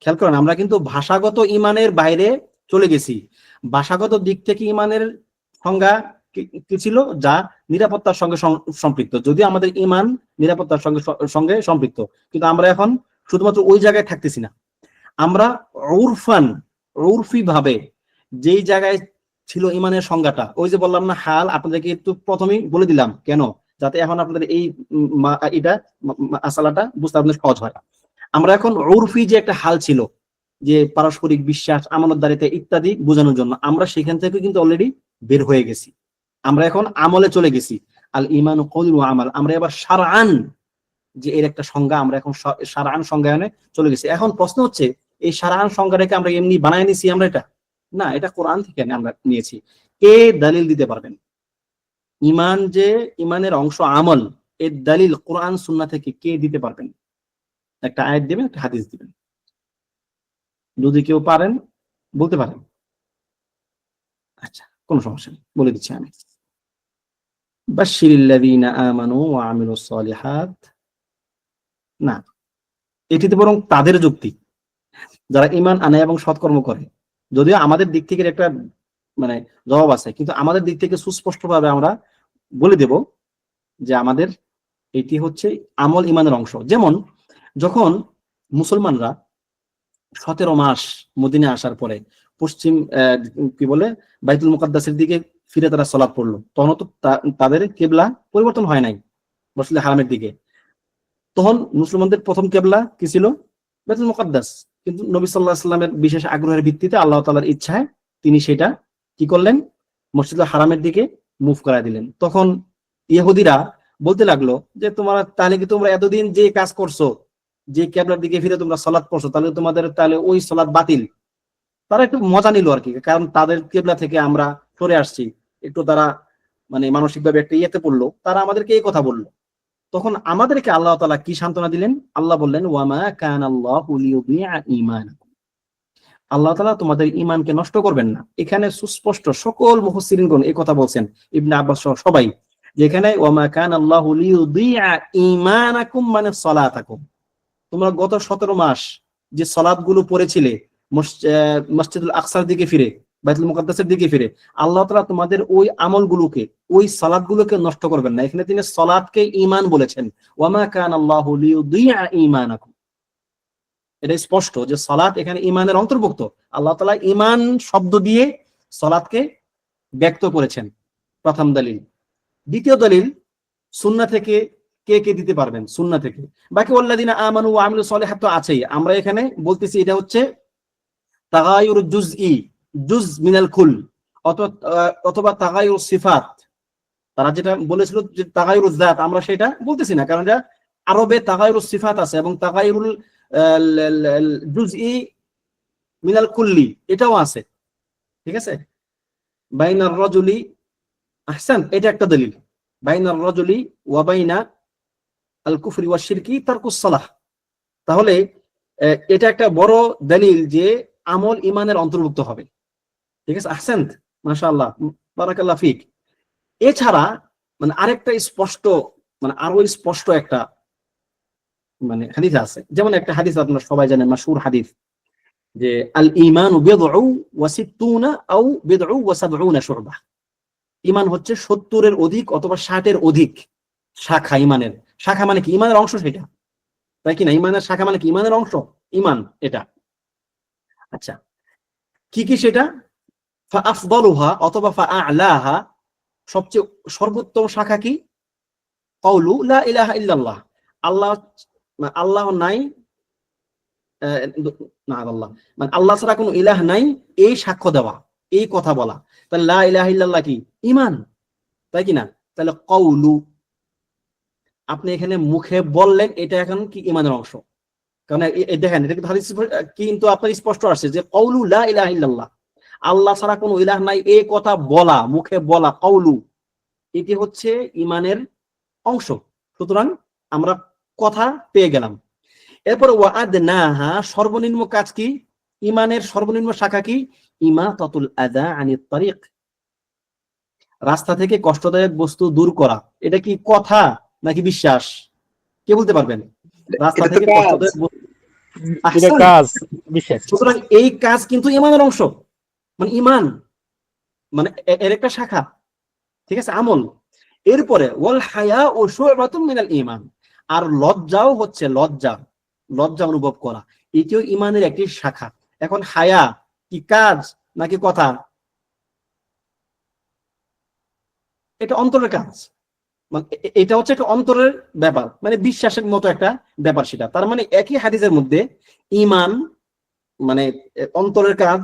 খেয়াল করেন, আমরা কিন্তু ভাষাগত ঈমানের বাইরে চলে গেছি। ভাষাগত দিক থেকে ঈমানের সংজ্ঞা কি ছিল? যা নিরাপত্তার সঙ্গে সম্পৃক্ত। যদিও আমাদের ঈমান নিরাপত্তার সঙ্গে সম্পৃক্ত, কিন্তু আমরা এখন শুধুমাত্র ওই জায়গায় থাকতেছি না। আমরা উরফি ভাবে যেই জায়গায় ছিল ঈমানের সংজ্ঞাটা, ওই যে বললাম না হাল, আপনাদেরকে একটু প্রথমেই বলে দিলাম কেন, যাতে এখন আপনাদের এই এটা মাসালাটা বুঝতে আপনাদের সহজ হয়। আমরা এখন উরফি যে একটা হাল ছিল, যে পারস্পরিক বিশ্বাস, আমানতদারিতা ইত্যাদি বোঝানোর জন্য, আমরা সেখান থেকে কিন্তু অলরেডি বের হয়ে গেছি। আমরা এখন আমলে চলে গেছি, আল ঈমানু কওলুন ওয়া আমাল। আমরা এবার শারআন যে এর একটা সংজ্ঞা, আমরা এখন শারআন সংজ্ঞায়নে চলে গেছি। এখন প্রশ্ন হচ্ছে, এই শারআন সংজ্ঞাটাকে আমরা এমনি বানায় নিছি আমরা? এটা না, এটা কোরআন থেকে আমরা নিয়েছি। কে দলিল দিতে পারবেন? ঈমান যে ঈমানের অংশ আমল, এর দলিল কোরআন সুন্নাহ থেকে কে দিতে পারবেন? একটা আয়াত দিবেন, একটা হাদিস দিবেন। যদি কেউ পারেন বলতে পারেন। আচ্ছা, কোনো সমস্যা নেই, বলে দিচ্ছি আমি। বাশশিরিল্লাযীনা আমানু ওয়া আমিলুস সলিহাত। না, এটিতে বরং তাদের যুক্তি যারা ঈমান আনে এবং সৎকর্ম করে। যদিও আমাদের দিক থেকে একটা মানে জবাব আছে, কিন্তু আমাদের দিক থেকে সুস্পষ্টভাবে আমরা বলে দেব যে আমাদের এটি হচ্ছে আমল ঈমানের অংশ। যেমন যখন মুসলমানরা 17 মাস মদিনায় আসার পরে পশ্চিম কি বলে বাইতুল মুকাদ্দাসের দিকে ফিরে তারা সালাত পড়লো, তখন তো তাদের কিবলা পরিবর্তন হয় নাই মসজিদে হারামের দিকে। তখন মুসলমানদের প্রথম কিবলা কি ছিল? বাইতুল মুকাদ্দাস। কিন্তু নবী সাল্লাল্লাহু আলাইহি ওয়াসাল্লামের বিশেষ আগ্রহের ভিত্তিতে, আল্লাহ তাআলার ইচ্ছায় তিনি সেটা কি করলেন? মসজিদে হারামের দিকে মুভ করা দিলেন। তখন ইহুদিরা বলতে লাগলো যে তোমরা তাহলে কি তোমরা এতদিন যে কাজ করছো, যে কিবলার দিকে ফিরে তোমরা সালাত পড়ছো, তাহলে তোমাদের তাহলে ওই সালাত বাতিল। তারা একটু মজা নিল আর কি, কারণ তাদের কিবলা থেকে আমরা সরে আসছি, একটু তারা মানে মানসিকভাবে একটা ইয়েতে পড়লো, তারা আমাদেরকে এই কথা বললো। তখন আমাদেরকে আল্লাহ তাআলা কি সান্ত্বনা দিলেন? আল্লাহ বললেন ওয়ামা কানাল্লাহু লিইউযিআ ঈমানাকুম, আল্লাহ তাআলা তোমাদের ঈমানকে নষ্ট করবেন না। এখানে সুস্পষ্ট সকল মুফাসসিরিনগণ এই কথা বলছেন, ইবনে আব্বাস সহ সবাই, যেখানে ওয়ামা কানাল্লাহু লিইউযিআ ঈমানাকুম মানে সালাতাকুম, তোমরা গত 17 মাস যে সালাতগুলো পড়েছিলে মসজিদুল আকসার দিকে ফিরে, বাইতুল মুকাদ্দাসের দিকে ফিরে, আল্লাহ তাআলা তোমাদের ওই আমলগুলোকে, ওই সালাতগুলোকে নষ্ট করবেন না। এখানে তিনি সালাতকে ঈমান বলেছেন, ওয়ামা কানাল্লাহু লিইউযিআ ঈমানাকুম। এটা স্পষ্ট যে সালাত এখানে ঈমানের অন্তর্ভুক্ত। আল্লাহ তাআলা ঈমান শব্দ দিয়ে সালাতকে ব্যক্ত করেছেন, প্রথম দলিল। দ্বিতীয় দলিল, সুন্নাহ থেকে কে কে দিতে পারবেন? সুন্নাহ থেকে। বাকি ওয়াল্লাযিনা আমানু ওয়া আমিলুস সলিহাত তো আছেই। আমরা এখানে বলতেছি এটা হচ্ছে তাগায়ুর জুজই, জুজ মিনাল কুল, অথবা তাগায়ুর সিফাত। তারা যেটা বলেছিল যে তাগায়ুর যাত, আমরা সেটা বলতেছি না, কারণ এটা আরবে তাগায়ুর সিফাত আছে এবং তাগায়ুরুল জুজই মিনাল কুল্লি এটাও আছে। ঠিক আছে? বাইনার রাজুলি, আহসান, এটা একটা দলিল। বাইনার রাজুলি ওয়া বাইনা আল কুফরি ওয়া শিরকি তারকুস সালাহ। তাহলে এটা একটা বড় দলিল যে আমল ঈমানের অন্তর্ভুক্ত হবে। ঠিক আছে? আহসান, মাশাআল্লাহ, বারাকাল্লাহ ফিক। এছাড়া মানে আরেকটা স্পষ্ট, মানে আরো স্পষ্ট একটা মানে হাদিস আছে। যেমন একটা হাদিস আপনারা সবাই জানেন, মাশহুর হাদিস, যে আল ঈমানু বিদউ ওয়া সিত্তুনা আও বিদউ ওয়া সাবউনা শু'বা। ঈমান হচ্ছে 70 এর অধিক অথবা 60 এর অধিক শাখা। ঈমানের শাখা মানে কি? ঈমানের অংশ সেটা, তাই কি না? ঈমানের শাখা মানে কি? ঈমানের অংশ, ঈমান এটা। আচ্ছা, কি কি সেটা? ফা আফদালুহা অথবা ফা আ'লাহা, সবচেয়ে সর্বোত্তম শাখা কি? কাউলু লা ইলাহা ইল্লাল্লাহ, আল্লাহ, আল্লাহ নাই, না আল্লাহ মানে আল্লাহ ছাড়া কোনো ইলাহ নাই, এই সাক্ষ্য দেওয়া, এই কথা বলা। তাহলে লা ইলাহা ইল্লাল্লাহ কি? ঈমান, তাই কি না? তাহলে কাউলু, আপনি এখানে মুখে বললেন, এটা এখন কি? ঈমানের অংশ। কারণ দেখেন এটা কিন্তু হাদিস, কিন্তু আপনার স্পষ্ট আসছে যে কাউলু লা ইলাহা ইল্লাল্লাহ, আল্লাহ ছাড়া কোনো ইলাহ নাই, এই কথা বলা, মুখে বলা, কাউলু, এটি হচ্ছে ঈমানের অংশ। সুতরাং আমরা কথা পেয়ে গেলাম। এরপর ওয়াআদনাহা, সর্বনিম্ন কাজ কি? ঈমানের সর্বনিম্ন শাখা কি? ইমাতাতুল আযা আনিত তারিক, রাস্তা থেকে কষ্টদায়ক বস্তু দূর করা। এটা কি কথা নাকি বিশ্বাস? কে বলতে পারবেন? রাস্তা থেকে কষ্টদায়ক বস্তু, এটা কাজ, বিশ্বাস। সুতরাং এই কাজ কিন্তু ঈমানের অংশ, মানে ঈমান মানে এর একটা শাখা। ঠিক আছে? আমল। এরপরে ওয়াল হায়া ও শু'বাতুম মিনাল ঈমান, আর লজ্জাও হচ্ছে, লজ্জা, লজ্জা অনুভব করা, এটিও ঈমানের একটি শাখা। এখন হায়া কি কাজ নাকি কথা? এটা অন্তরের কাজ, মানে এটা হচ্ছে একটা অন্তরের ব্যাপার, মানে বিশ্বাসের মতো একটা ব্যাপার সেটা। তার মানে একই হাদিসের মধ্যে ঈমান মানে অন্তরের কাজ,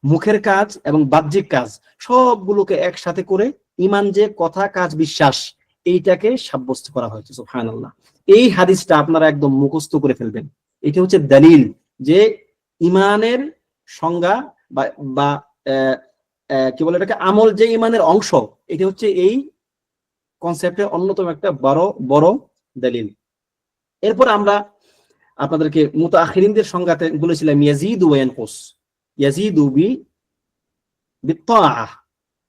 মুখের কাজ এবং বাহ্যিক কাজ, সবগুলোকে একসাথে করে ঈমান যে কথা, কাজ, বিশ্বাস, এইটাকে সাব্যস্ত করা হয়েছে। সুবহানাল্লাহ। এই হাদিসটা আপনারা একদম মুখস্থ করে ফেলবেন। এটা হচ্ছে দলিল যে ঈমানের সংজ্ঞা বা বা কি বলে এটাকে, আমল যে ঈমানের অংশ, এটা হচ্ছে এই কনসেপ্টের অন্যতম একটা বড় বড় দলিল। এরপর আমরা আপনাদেরকে মুতাআখিরিনদের সংজ্ঞাতে বলেছিলাম ইয়াজিদু ওয়া ইয়ানকুস। ইয়াজিদু বিত্তাআহ,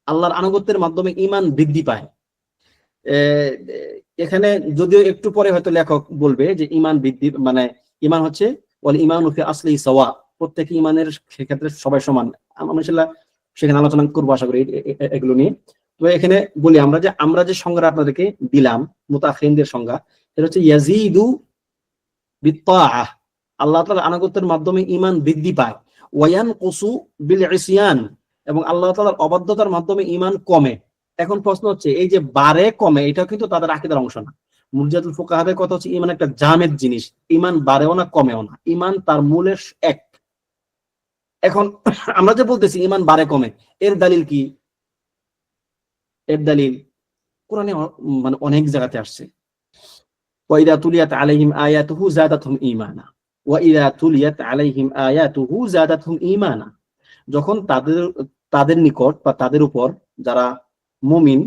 আল্লাহর আনুগত্যের মাধ্যমে ঈমান বৃদ্ধি পায়। এখানে যদিও একটু পরে হয়তো লেখক বলবে যে ঈমান বৃদ্ধি মানে ঈমান হচ্ছে ওয়াল ঈমানু ফি আসলিহি সাওয়া, প্রত্যেক ঈমানের ক্ষেত্রে সবাই সমান। আমরা ইনশাআল্লাহ সেখানে আলোচনা করব আশা করি এগুলো নিয়ে। তো এখানে বলি আমরা যে সংজ্ঞা আপনাদেরকে দিলাম মুতাআখিরিনদের সংজ্ঞা, এটা হচ্ছে ইয়াজিদু বিত্তাআহ, আল্লাহ তাআলার আনুগত্যের মাধ্যমে ঈমান বৃদ্ধি পায়। ওয়া ইয়ানকুসু বিল ইসয়ান, এবং আল্লাহ তাআলার অবাধ্যতার মাধ্যমে ঈমান কমে। এখন প্রশ্ন হচ্ছে, এই যে বাড়ে কমে, এটা কিন্তু তাদের আকীদার অংশ না। মুরজিয়াতুল ফুকাহাদের কথা হচ্ছে ঈমান একটা জামেদ জিনিস, ঈমান বাড়েও না কমেও না, ঈমান তার মূলের এক। এখন আমরা যে বলতেছি ঈমান বাড়ে কমে, এর দলিল কি? এর দলিল কোরআনে মানে অনেক জায়গাতে আসছে। ওয়াইদা তুলিয়াত আলাইহিম আয়াতুহু যাদাতহুম ঈমানা, ওয়াইদা তুলিয়াত আলাইহিম আয়াতুহু যাদাতহুম ঈমানা, যখন তাদের নিকট বা তাদের উপর, যারা মুমিন,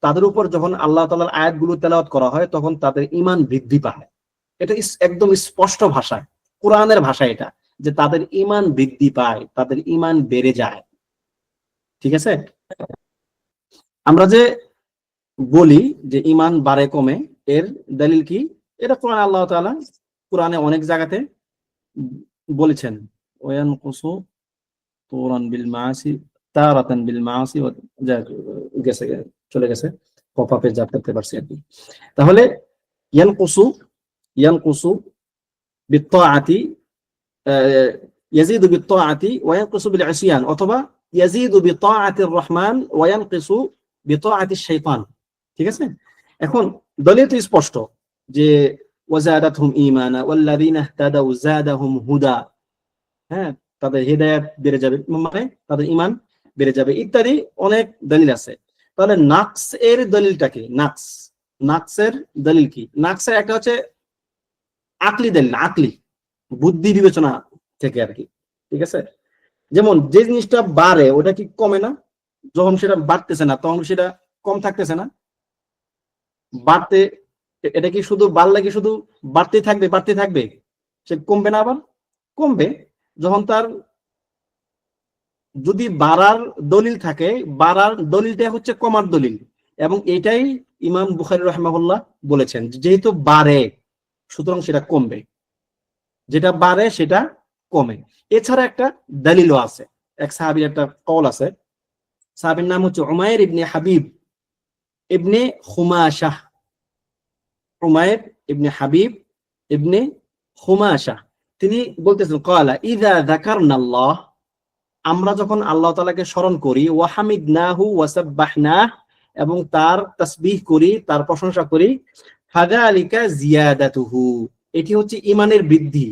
তাদের উপর যখন আল্লাহ তাআলার আয়াতগুলো তেলাওয়াত করা হয়, তখন তাদের ঈমান বৃদ্ধি পায়। এটা একদম স্পষ্ট ভাষায়, কোরআনের ভাষা এটা, যে তাদের ঈমান বৃদ্ধি পায়, তাদের ঈমান বেড়ে যায়। ঠিক আছে? আমরা যে বলি যে ঈমান বাড়ে কমে, এর দলিল কি? এটা কোরআন, আল্লাহ তাআলা কোরআনে অনেক জায়গাতে বলেছেন ওয়ানকুসু তুরান বিল মাসি তারাতান বিল মাসি, গেছে চলে গেছে, পপ আপে যা করতে পারছি আর কি। তাহলে ইয়ানকুসু ইয়ানকুসু বিত্তাআতি ইয়াজিদু বিত্তাআতি ওয়া ইয়ানকুসু বিল ইসয়ান, অথবা ইয়াজিদু বিত্তাআতির রহমান ওয়া ইয়ানকুসু বিত্তাআতিশ শাইতান। ঠিক আছে, এখন দলিল তো স্পষ্ট যে ওয়াজাদাতহুম ঈমানা ওয়াল্লাযীনা ইহতাদাউ যাদাহুম হুদা, হ্যাঁ, তাদের হিদায়াত বেড়ে যাবে, মানে তাদের ঈমান বেড়ে যাবে ইত্যাদি অনেক দলিল আছে। তাহলে নাকস এর দলিলটা কি? নাকসের দলিল কি? নাকসের একটা হচ্ছে আকলি দলিল, আকলি বুদ্ধি বিবেচনা থেকে আর কি। ঠিক আছে, যেমন যে জিনিসটা বাড়ে ওটা কি কমে না? যখন সেটা বাড়তেছে না তখন সেটা কম থাকতেছে না? বাড়তে, এটা কি শুধু বাড়লে কি শুধু বাড়তেই থাকবে, সে কমবে না? আবার কমবে যখন তার যদি বাড়ার দলিল থাকে, বাড়ার দলিলটা হচ্ছে কমার দলিল, এবং এটাই ইমাম বুখারী রাহিমাহুল্লাহ বলেছেন, যেহেতু বাড়ে সুতরাং সেটা কমবে, যেটা বাড়ে সেটা কমে। এছাড়া একটা দলিলও আছে, এক সাহাবীর একটা কওল আছে, সাহাবীর নাম হচ্ছে উমাইর ইবনে হাবিব ইবনে খুমাশাহ, উমাইর ইবনে হাবিব ইবনে খুমাশাহ, তিনি বলতেছেন ক্বালা ইযা যাকারনাল্লাহ, আমরা যখন আল্লাহ তাআলাকে স্মরণ করি, ওয়া হামিদনাহু ওয়া সাব্বাহনাহ, এবং তার তাসবিহ করি, তার প্রশংসা করি, ফাযালিকা জিয়াদাতুহু, এটি হচ্ছে ঈমানের বৃদ্ধি।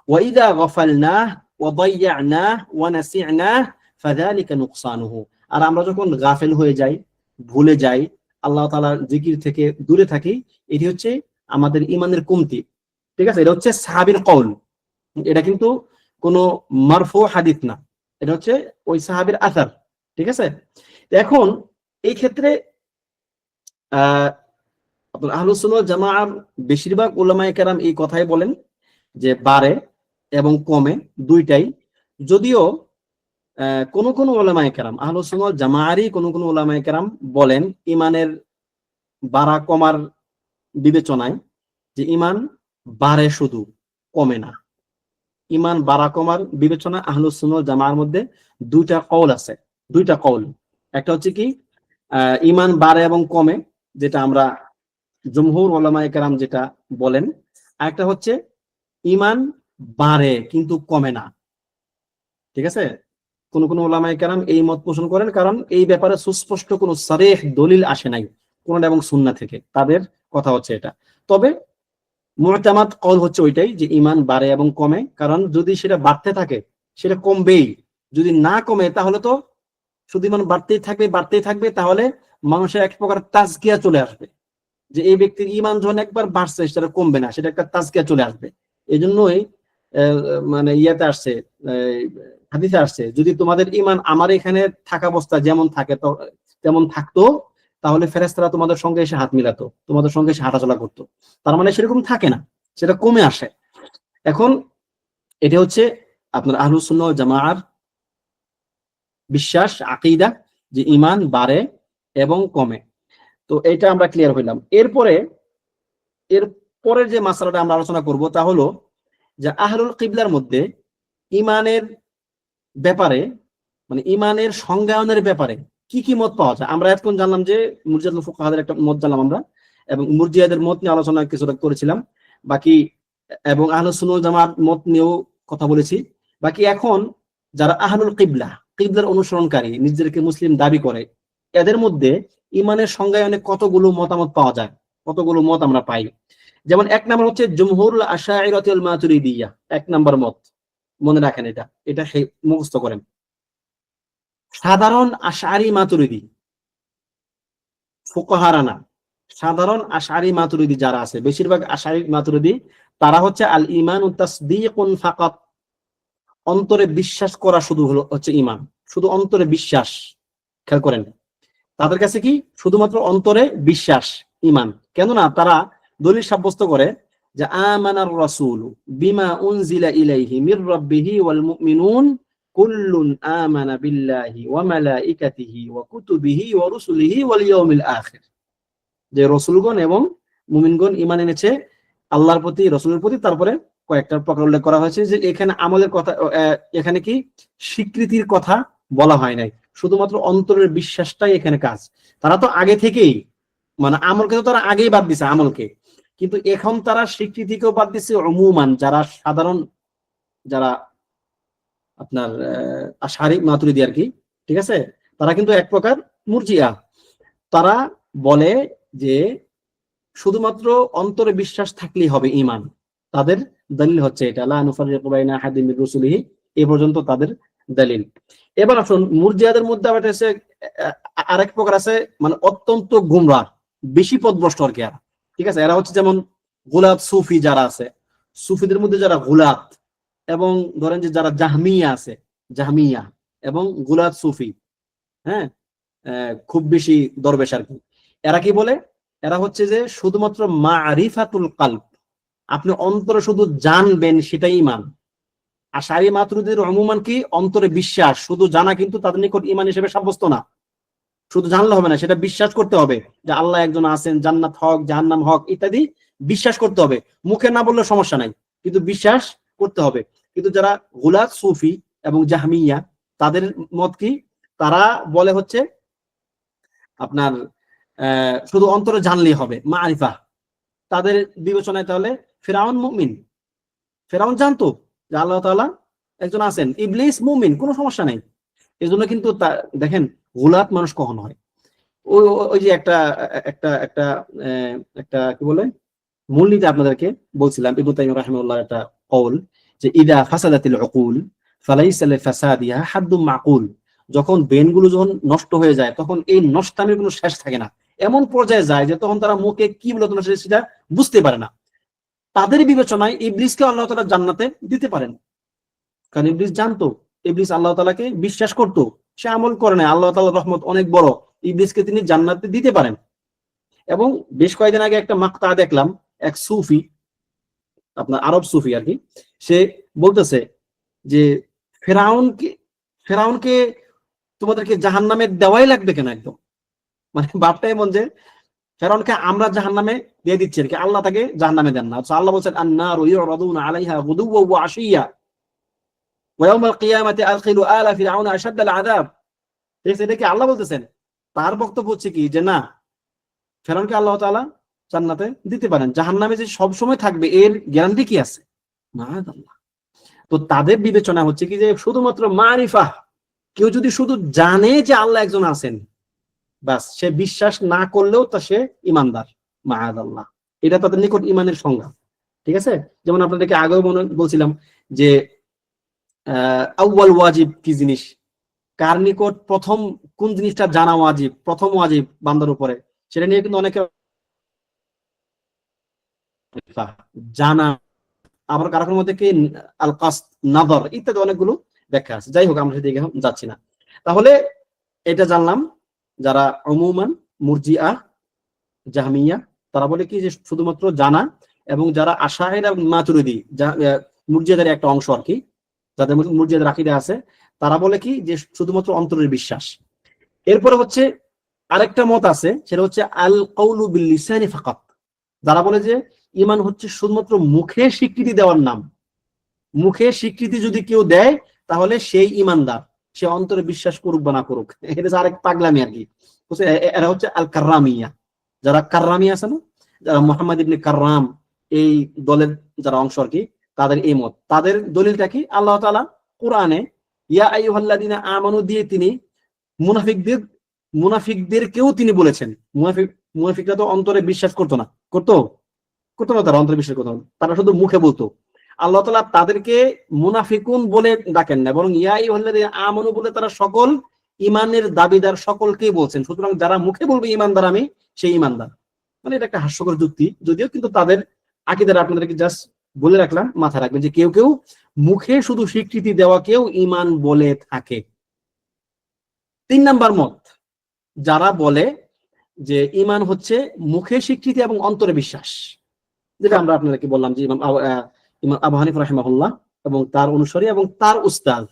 ওয়া ইযা গাফালনাহ ওয়া দায়্যানাহ ওয়া নাসি'নাহ ফাযালিকা নুকসানুহু, আর আমরা যখন গাফেল হয়ে যাই, ভুলে যাই, আল্লাহ তাআলার জিকির থেকে দূরে থাকি, এটি হচ্ছে আমাদের ঈমানের কমতি। ঠিক আছে, এটা হচ্ছে সাহাবীর কওল, এটা কিন্তু কোনো মারফু হাদিস না, এটা হচ্ছে ওই সাহাবীর আসার। ঠিক আছে, এখন এই ক্ষেত্রে আপনার আহলুস সুন্নাহ ওয়াল জামাআর বেশিরভাগ উলামায়ে কেরাম এই কথাই বলেন যে বাড়ে এবং কমে দুইটাই, যদিও কোন উলামায়ে কেরাম আহলুস সুন্নাহ ওয়াল জামাআরই কোন উলামায়ে কেরাম বলেন ঈমানের বাড়া কমার বিবেচনায় যে ঈমান বাড়ে শুধু, কমে না। ঈমান বাড়া কমার বিবেচনা আহলুস সুন্নাহ ওয়াল জামাআর মধ্যে দুইটা কওল আছে, দুইটা কওল। একটা হচ্ছে কি ঈমান বাড়ে এবং কমে, যেটা আমরা জমহুর উলামায়ে কেরাম যেটা বলেন, আরেকটা হচ্ছে ঈমান বাড়ে কিন্তু কমে না। ঠিক আছে, কোন উলামায়ে কেরাম এই মত পোষণ করেন, কারণ এই ব্যাপারে সুস্পষ্ট কোনো সারিহ দলিল আসে নাই কোরআন এবং সুন্নাহ থেকে, তাদের কথা হচ্ছে এটা। তবে মুতামাদ কওল হচ্ছে ওইটাই যে ঈমান বাড়ে এবং কমে, কারণ যদি সেটা বাড়তে থাকে সেটা কমবেই, যদি না কমে তাহলে তো শুধু ঈমান বাড়তেই থাকবে, তাহলে মানুষের এক প্রকার তাজকিয়া চলে আসবে যে এই ব্যক্তির ঈমান যখন একবার বাড়ছে সেটা কমবে না, সেটা একটা তাজকিয়া চলে আসবে। এই জন্যই মানে ইয়াতে আসছে, হাদিসে আসছে, যদি তোমাদের ঈমান আমার এখানে থাকা অবস্থা যেমন থাকে তেমন থাকতো, তাহলে ফেরেশতারা তোমাদের সঙ্গে এসে হাত মিলাতো, তোমাদের সঙ্গে এসে হাঁটাচলা করতো। তার মানে সেরকম থাকে না, সেটা কমে আসে। এখন এটা হচ্ছে আপনার আহলুস সুন্নাহ ওয়াল জামাআর বিশ্বাস, আকীদা, যে ঈমান বাড়ে এবং কমে। তো এটা আমরা ক্লিয়ার হইলাম। এরপরের যে মাসআলাটা আমরা আলোচনা করব তা হলো যে আহলুল কিবলার মধ্যে ঈমানের ব্যাপারে, মানে ঈমানের সংজ্ঞায়নের ব্যাপারে কি কি মত পাওয়া যায়। আমরা এখন জানলাম যে মুরজিয়াতুল ফুকাহাদের একটা মত জানলাম আমরা, এবং মুরজিয়াদের মত নিয়ে আলোচনা কিছুটা করেছিলাম বাকি, এবং আহলুস সুন্নাহ ওয়াল জামাআর মত নিয়েও কথা বলেছি বাকি। এখন যারা আহলুল কিবলার অনুসরণকারী, নিজেদেরকে মুসলিম দাবি করে, এদের মধ্যে ঈমানের সংজ্ঞায়নে কতগুলো মতামত পাওয়া যায়, কতগুলো মত আমরা পাই। যেমন এক নাম্বার হচ্ছে জুমহুরুল আশাইরাতি ওয়াল মাতুরিদিয়্যাহ, এক নাম্বার মত, মনে রাখেন এটা মুখস্থ করেন। সাধারণ আশআরী মাতুরিদি, ফুকাহারা না, সাধারণ আশআরী মাতুরিদি যারা আছে, বেশিরভাগ আশআরী মাতুরিদি, তারা হচ্ছে আল ঈমানু তাসদীকুন ফাকাত, অন্তরে বিশ্বাস করা শুধু হচ্ছে ঈমান, শুধু অন্তরে বিশ্বাস। খেয়াল করেন, তাদের কাছে কি শুধুমাত্র অন্তরে বিশ্বাস ঈমান। কেননা তারা দলিল সাব্যস্ত করে যে আমানার রাসূলু বিমা উনজিলা ইলাইহি মির রাব্বিহি ওয়াল মুমিনুন কুল্লুন আমানা বিল্লাহি ওয়া মালাইকাতিহি ওয়া কুতুবিহি ওয়া রুসুলিহি ওয়াল ইয়াউমিল আখির, যে রাসূলগণ এবং মুমিনগণ ঈমান এনেছে আল্লাহর প্রতি, রাসূলের প্রতি, তারপরে কয়েকটা প্রকার উল্লেখ করা হয়েছে, যে এখানে আমলের কথা, এখানে কি স্বীকৃতির কথা বলা হয় নাই, শুধুমাত্র অন্তরের বিশ্বাসটাই এখানে কাজ। তারা তো আগে থেকেই মানে আমলকে তো তারা আগেই বাদ দিছে আমলকে, কিন্তু এখন তারা স্বীকৃতিকেও বাদ দিছে। উমুমান যারা সাধারণ, যারা আপনার আশারি মাতুরিদি আর কি, ঠিক আছে, তারা কিন্তু এক প্রকার মুরজিয়া। তারা বলে যে শুধুমাত্র অন্তরে বিশ্বাস থাকলেই হবে ঈমান। তাদের দলিল হচ্ছে এটা, লা নুফাররিকু বাইনা আহাদিন মির রুসুলিহি, এই পর্যন্ত তাদের দলিল। এবার আসুন মুরজিয়াদের মধ্যে আবার আছে আরেক প্রকার আছে, মানে অত্যন্ত গুমরাহ, বেশি পথভ্রষ্ট আর কি এরা, ঠিক আছে। এরা হচ্ছে যেমন গুলাত সুফি যারা আছে, সুফিদের মধ্যে যারা গুলাত, এবং ধরেন যে যারা জাহমিয়া আছে, জাহমিয়া এবং গুলাত সুফি, হ্যাঁ, খুব বেশি দরবেশ আর কি। এরা কি বলে, এরা হচ্ছে যে শুধুমাত্র মারিফাতুল কলব, আপনি অন্তরে শুধু জানবেন সেটাই ঈমান। আশারি মাতুরিদের উমুমান কি অন্তরে বিশ্বাস, শুধু জানা কিন্তু তাদের নিকট ঈমান হিসেবে সাব্যস্ত না। শুধু জানলে হবে না, সেটা বিশ্বাস করতে হবে যে আল্লাহ একজন আছেন, জান্নাত হক, জাহান্নাম হক ইত্যাদি বিশ্বাস করতে হবে। মুখে না বললে সমস্যা নাই, কিন্তু বিশ্বাস করতে হবে। কিন্তু যারা গুলাত সুফি এবং জাহমিয়া, তাদের মত কি, তারা বলে হচ্ছে আপনার শুধু অন্তরে জানলেই হবে, মারিফা। তাদের বিবেচনায় তাহলে ফিরআউন মুমিন, ফিরআউন জানতো যে আল্লাহ তাআলা একজন আছেন, ইবলিস মুমিন, কোনো সমস্যা নাই। এজন্য কিন্তু দেখেন গুলাত মানুষ কখন হয়, ওই যে একটা একটা একটা একটা কি বলে মূলনীতি আপনাদেরকে বলছিলাম, ইবনে তাইমিয়া রাহিমাহুল্লাহ একটা কওল, যে ইদা ফাসাদাতিল উকুল ফালাইসা লিফাসাদিহা হাদ্দুম মাকুল। যখন ব্রেনগুলো যখন নষ্ট হয়ে যায়, তখন এই নষ্টামির কোনো শেষ থাকে না, এমন পর্যায়ে যায় যে তখন তারা মুখে কি বলে তোমরা সেটা বুঝতে পারে না। তাদের বিবেচনায় ইবলিসকে আল্লাহ তাআলা জান্নাতে দিতে পারেন, কারণ ইবলিস জানতো, ইবলিস আল্লাহ তাআলাকে বিশ্বাস করতো, সে আমল করে না, আল্লাহ তাআলার রহমত অনেক বড়, ইবলিসকে তিনি জান্নাতে দিতে পারেন। এবং বেশ কয়েকদিন আগে একটা মাকতা দেখলাম, এক সুফি, আপনার আরব সুফি আর কি, সে বলতেছে যে ফেরাউনকে ফেরাউনকে তোমাদেরকে জাহান্নামে দেওয়াই লাগবে কেন, একদম মানে বাপটা এমন যে ফেরাউনকে আমরা জাহান্নামে দিয়ে দিচ্ছি আর কি, আল্লাহ তাকে জাহান্নামে দেন না। আল্লাহ বলছেন আন-নারু ইউরাদুনা আলাইহা গুদুওয়া ওয়া আশিয়া ওয়া ইয়াউমাল কিয়ামাতি আদখিলু আলা ফিরআউনা আশাদ্দাল আযাব। এটা কি আল্লাহ বলতেছেন? তার বক্তব্য হচ্ছে কি, যে না, ফেরাউনকে আল্লাহ তাআলা জান্নাতে দিতে পারেন, জাহান্নামে যে সব সময় থাকবে এর গ্যারান্টি কি আছে? মাআযাল্লাহ। তো তাদের বিবেচনা হচ্ছে কি, যে শুধুমাত্র মারিফা, কেউ যদি শুধু জানে যে আল্লাহ একজন আছেন, বাস, সে বিশ্বাস না করলেও তা সে ঈমানদার, মাআযাল্লাহ। এটা তাদের নিকট ঈমানের সংজ্ঞা, ঠিক আছে। যেমন আপনাদেরকে আগেও বলছিলাম যে আউয়াল ওয়াজিব কি জিনিস, কার নিকট প্রথম কোন জিনিসটা জানা ওয়াজিব, প্রথম ওয়াজিব বান্দার উপরে, সেটা নিয়ে কিন্তু অনেকে জানা, আবার কারোর মধ্যে কি আল কাসদ, নাযর ইত্যাদি অনেকগুলো ব্যাখ্যা আছে। যাই হোক, আমরা সেদিকে যাচ্ছি না। তাহলে এটা জানলাম, যারা উমুমান মুরজিআ, জাহমিয়া, তারা বলে কি যে শুধুমাত্র জানা, এবং যারা আশাইরা এবং মাতুরিদি, মুরজিয়াদের একটা অংশ আর কি, যাদের মুরজিয়াদের আকীদা আছে, তারা বলে কি যে শুধুমাত্র অন্তরের বিশ্বাস। এরপরে হচ্ছে আরেকটা মত আছে, সেটা হচ্ছে আল কওলু বিল লিসানি ফাকাত। যারা বলে যে ঈমান হচ্ছে শুধুমাত্র মুখে স্বীকৃতি দেওয়ার নাম, মুখে স্বীকৃতি যদি কেউ দেয় তাহলে সেই ঈমানদার, সে অন্তরে বিশ্বাস করুক বা না করুক। এটা আরেক পাগলামি আর কি। এরা হচ্ছে আল কাররামিয়া, যারা কাররামি আছে না, যারা মুহাম্মদ ইবনে কাররাম এই দলের যারা অংশ আর কি, তাদের এই মত। তাদের দলিলটা কি, আল্লাহ তাআলা কোরআনে ইয়া আইয়ুহাল্লাযীনা আমানু দিয়ে তিনি মুনাফিকদেরকেও তিনি বলেছেন। মুনাফিকরা তো অন্তরে বিশ্বাস করতো না, করতো না, তারা অন্তরে বিশ্বাস করতো না, তারা শুধু মুখে বলতো। আল্লাহ তাআলা তাদেরকে মুনাফিকুন বলে ডাকেন না, বরং ইয়া আইয়ুহাল্লাযীনা আমানু বলে তারা সকল ঈমানের দাবিদার সকলকেই বলছেন। সুতরাং যারা মুখে বলবে ঈমানদার আমি, সেই ঈমানদার। মানে এটা একটা হাস্যকর যুক্তি, যদিও কিন্তু তাদের আকীদার আপনাদেরকে জাস্ট বলে রাখলাম, মাথায় রাখবেন যে কেউ কেউ মুখে শুধু স্বীকৃতি দেওয়াকেও ঈমান বলে থাকে। 3 নাম্বার মত, যারা বলে যে ঈমান হচ্ছে মুখে স্বীকৃতি এবং অন্তরে বিশ্বাস, যেটা আমরা আপনাদেরকে বললাম যে ইমাম আবু হানিফা রাহিমাহুল্লাহ এবং তার অনুসারী এবং তার উস্তাদ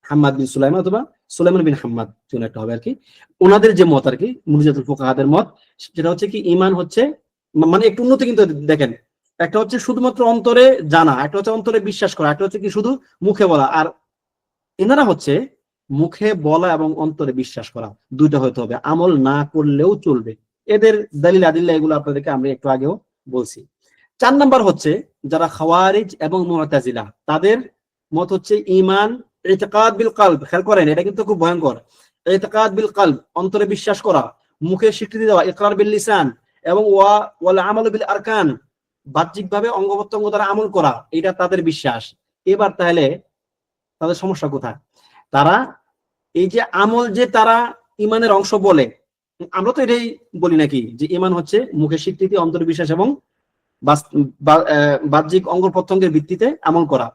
হাম্মাদ বিন সুলাইমান অথবা সুলাইমান বিন হাম্মাদ, যেন একটা হবে আর কি, ওনাদের যে মত আর কি, মুরজিয়াতুল ফুকাহাদের মত, সেটা হচ্ছে কি ঈমান হচ্ছে, মানে একটু উন্নতি কিন্তু দেখেন, একটা হচ্ছে শুধুমাত্র অন্তরে জানা, একটা হচ্ছে অন্তরে বিশ্বাস করা, একটা হচ্ছে কি শুধু মুখে বলা। আর এনারা হচ্ছে মুখে বলা এবং অন্তরে বিশ্বাস করা, দুইটা হতে হবে, আমল না করলেও চলবে। এদের দলিল আদিল্লাহ এগুলো আপনাদেরকে আমরা একটু আগেও বলছি। 4 নাম্বার হচ্ছে যারা খাওয়ারিজ এবং মুতাজিলা, তাদের মত হচ্ছে ঈমান ইতিকাদ বিল কলব। খেয়াল করেন, এটা কিন্তু খুব ভয়ঙ্কর। ইতিকাদ বিল কলব, অন্তরে বিশ্বাস করা, মুখে স্বীকৃতি দেওয়া, ইকরার বিল লিসান, এবং ওয়াল আমাল বিল আরকান, বাহ্যিকভাবে অঙ্গ প্রত্যঙ্গ দ্বারা আমল করা, এটা তাদের বিশ্বাস। এবার তাহলে তাদের সমস্যা কোথায়? তারা এই যে আমল যে তারা ইমানের অংশ বলে, আমরা তো এটাই বলি নাকি যে ইমান হচ্ছে মুখে স্বীকৃতি, অন্তর বিশ্বাস এবং বাহ্যিক অঙ্গ প্রত্যঙ্গের ভিত্তিতে আমল করা।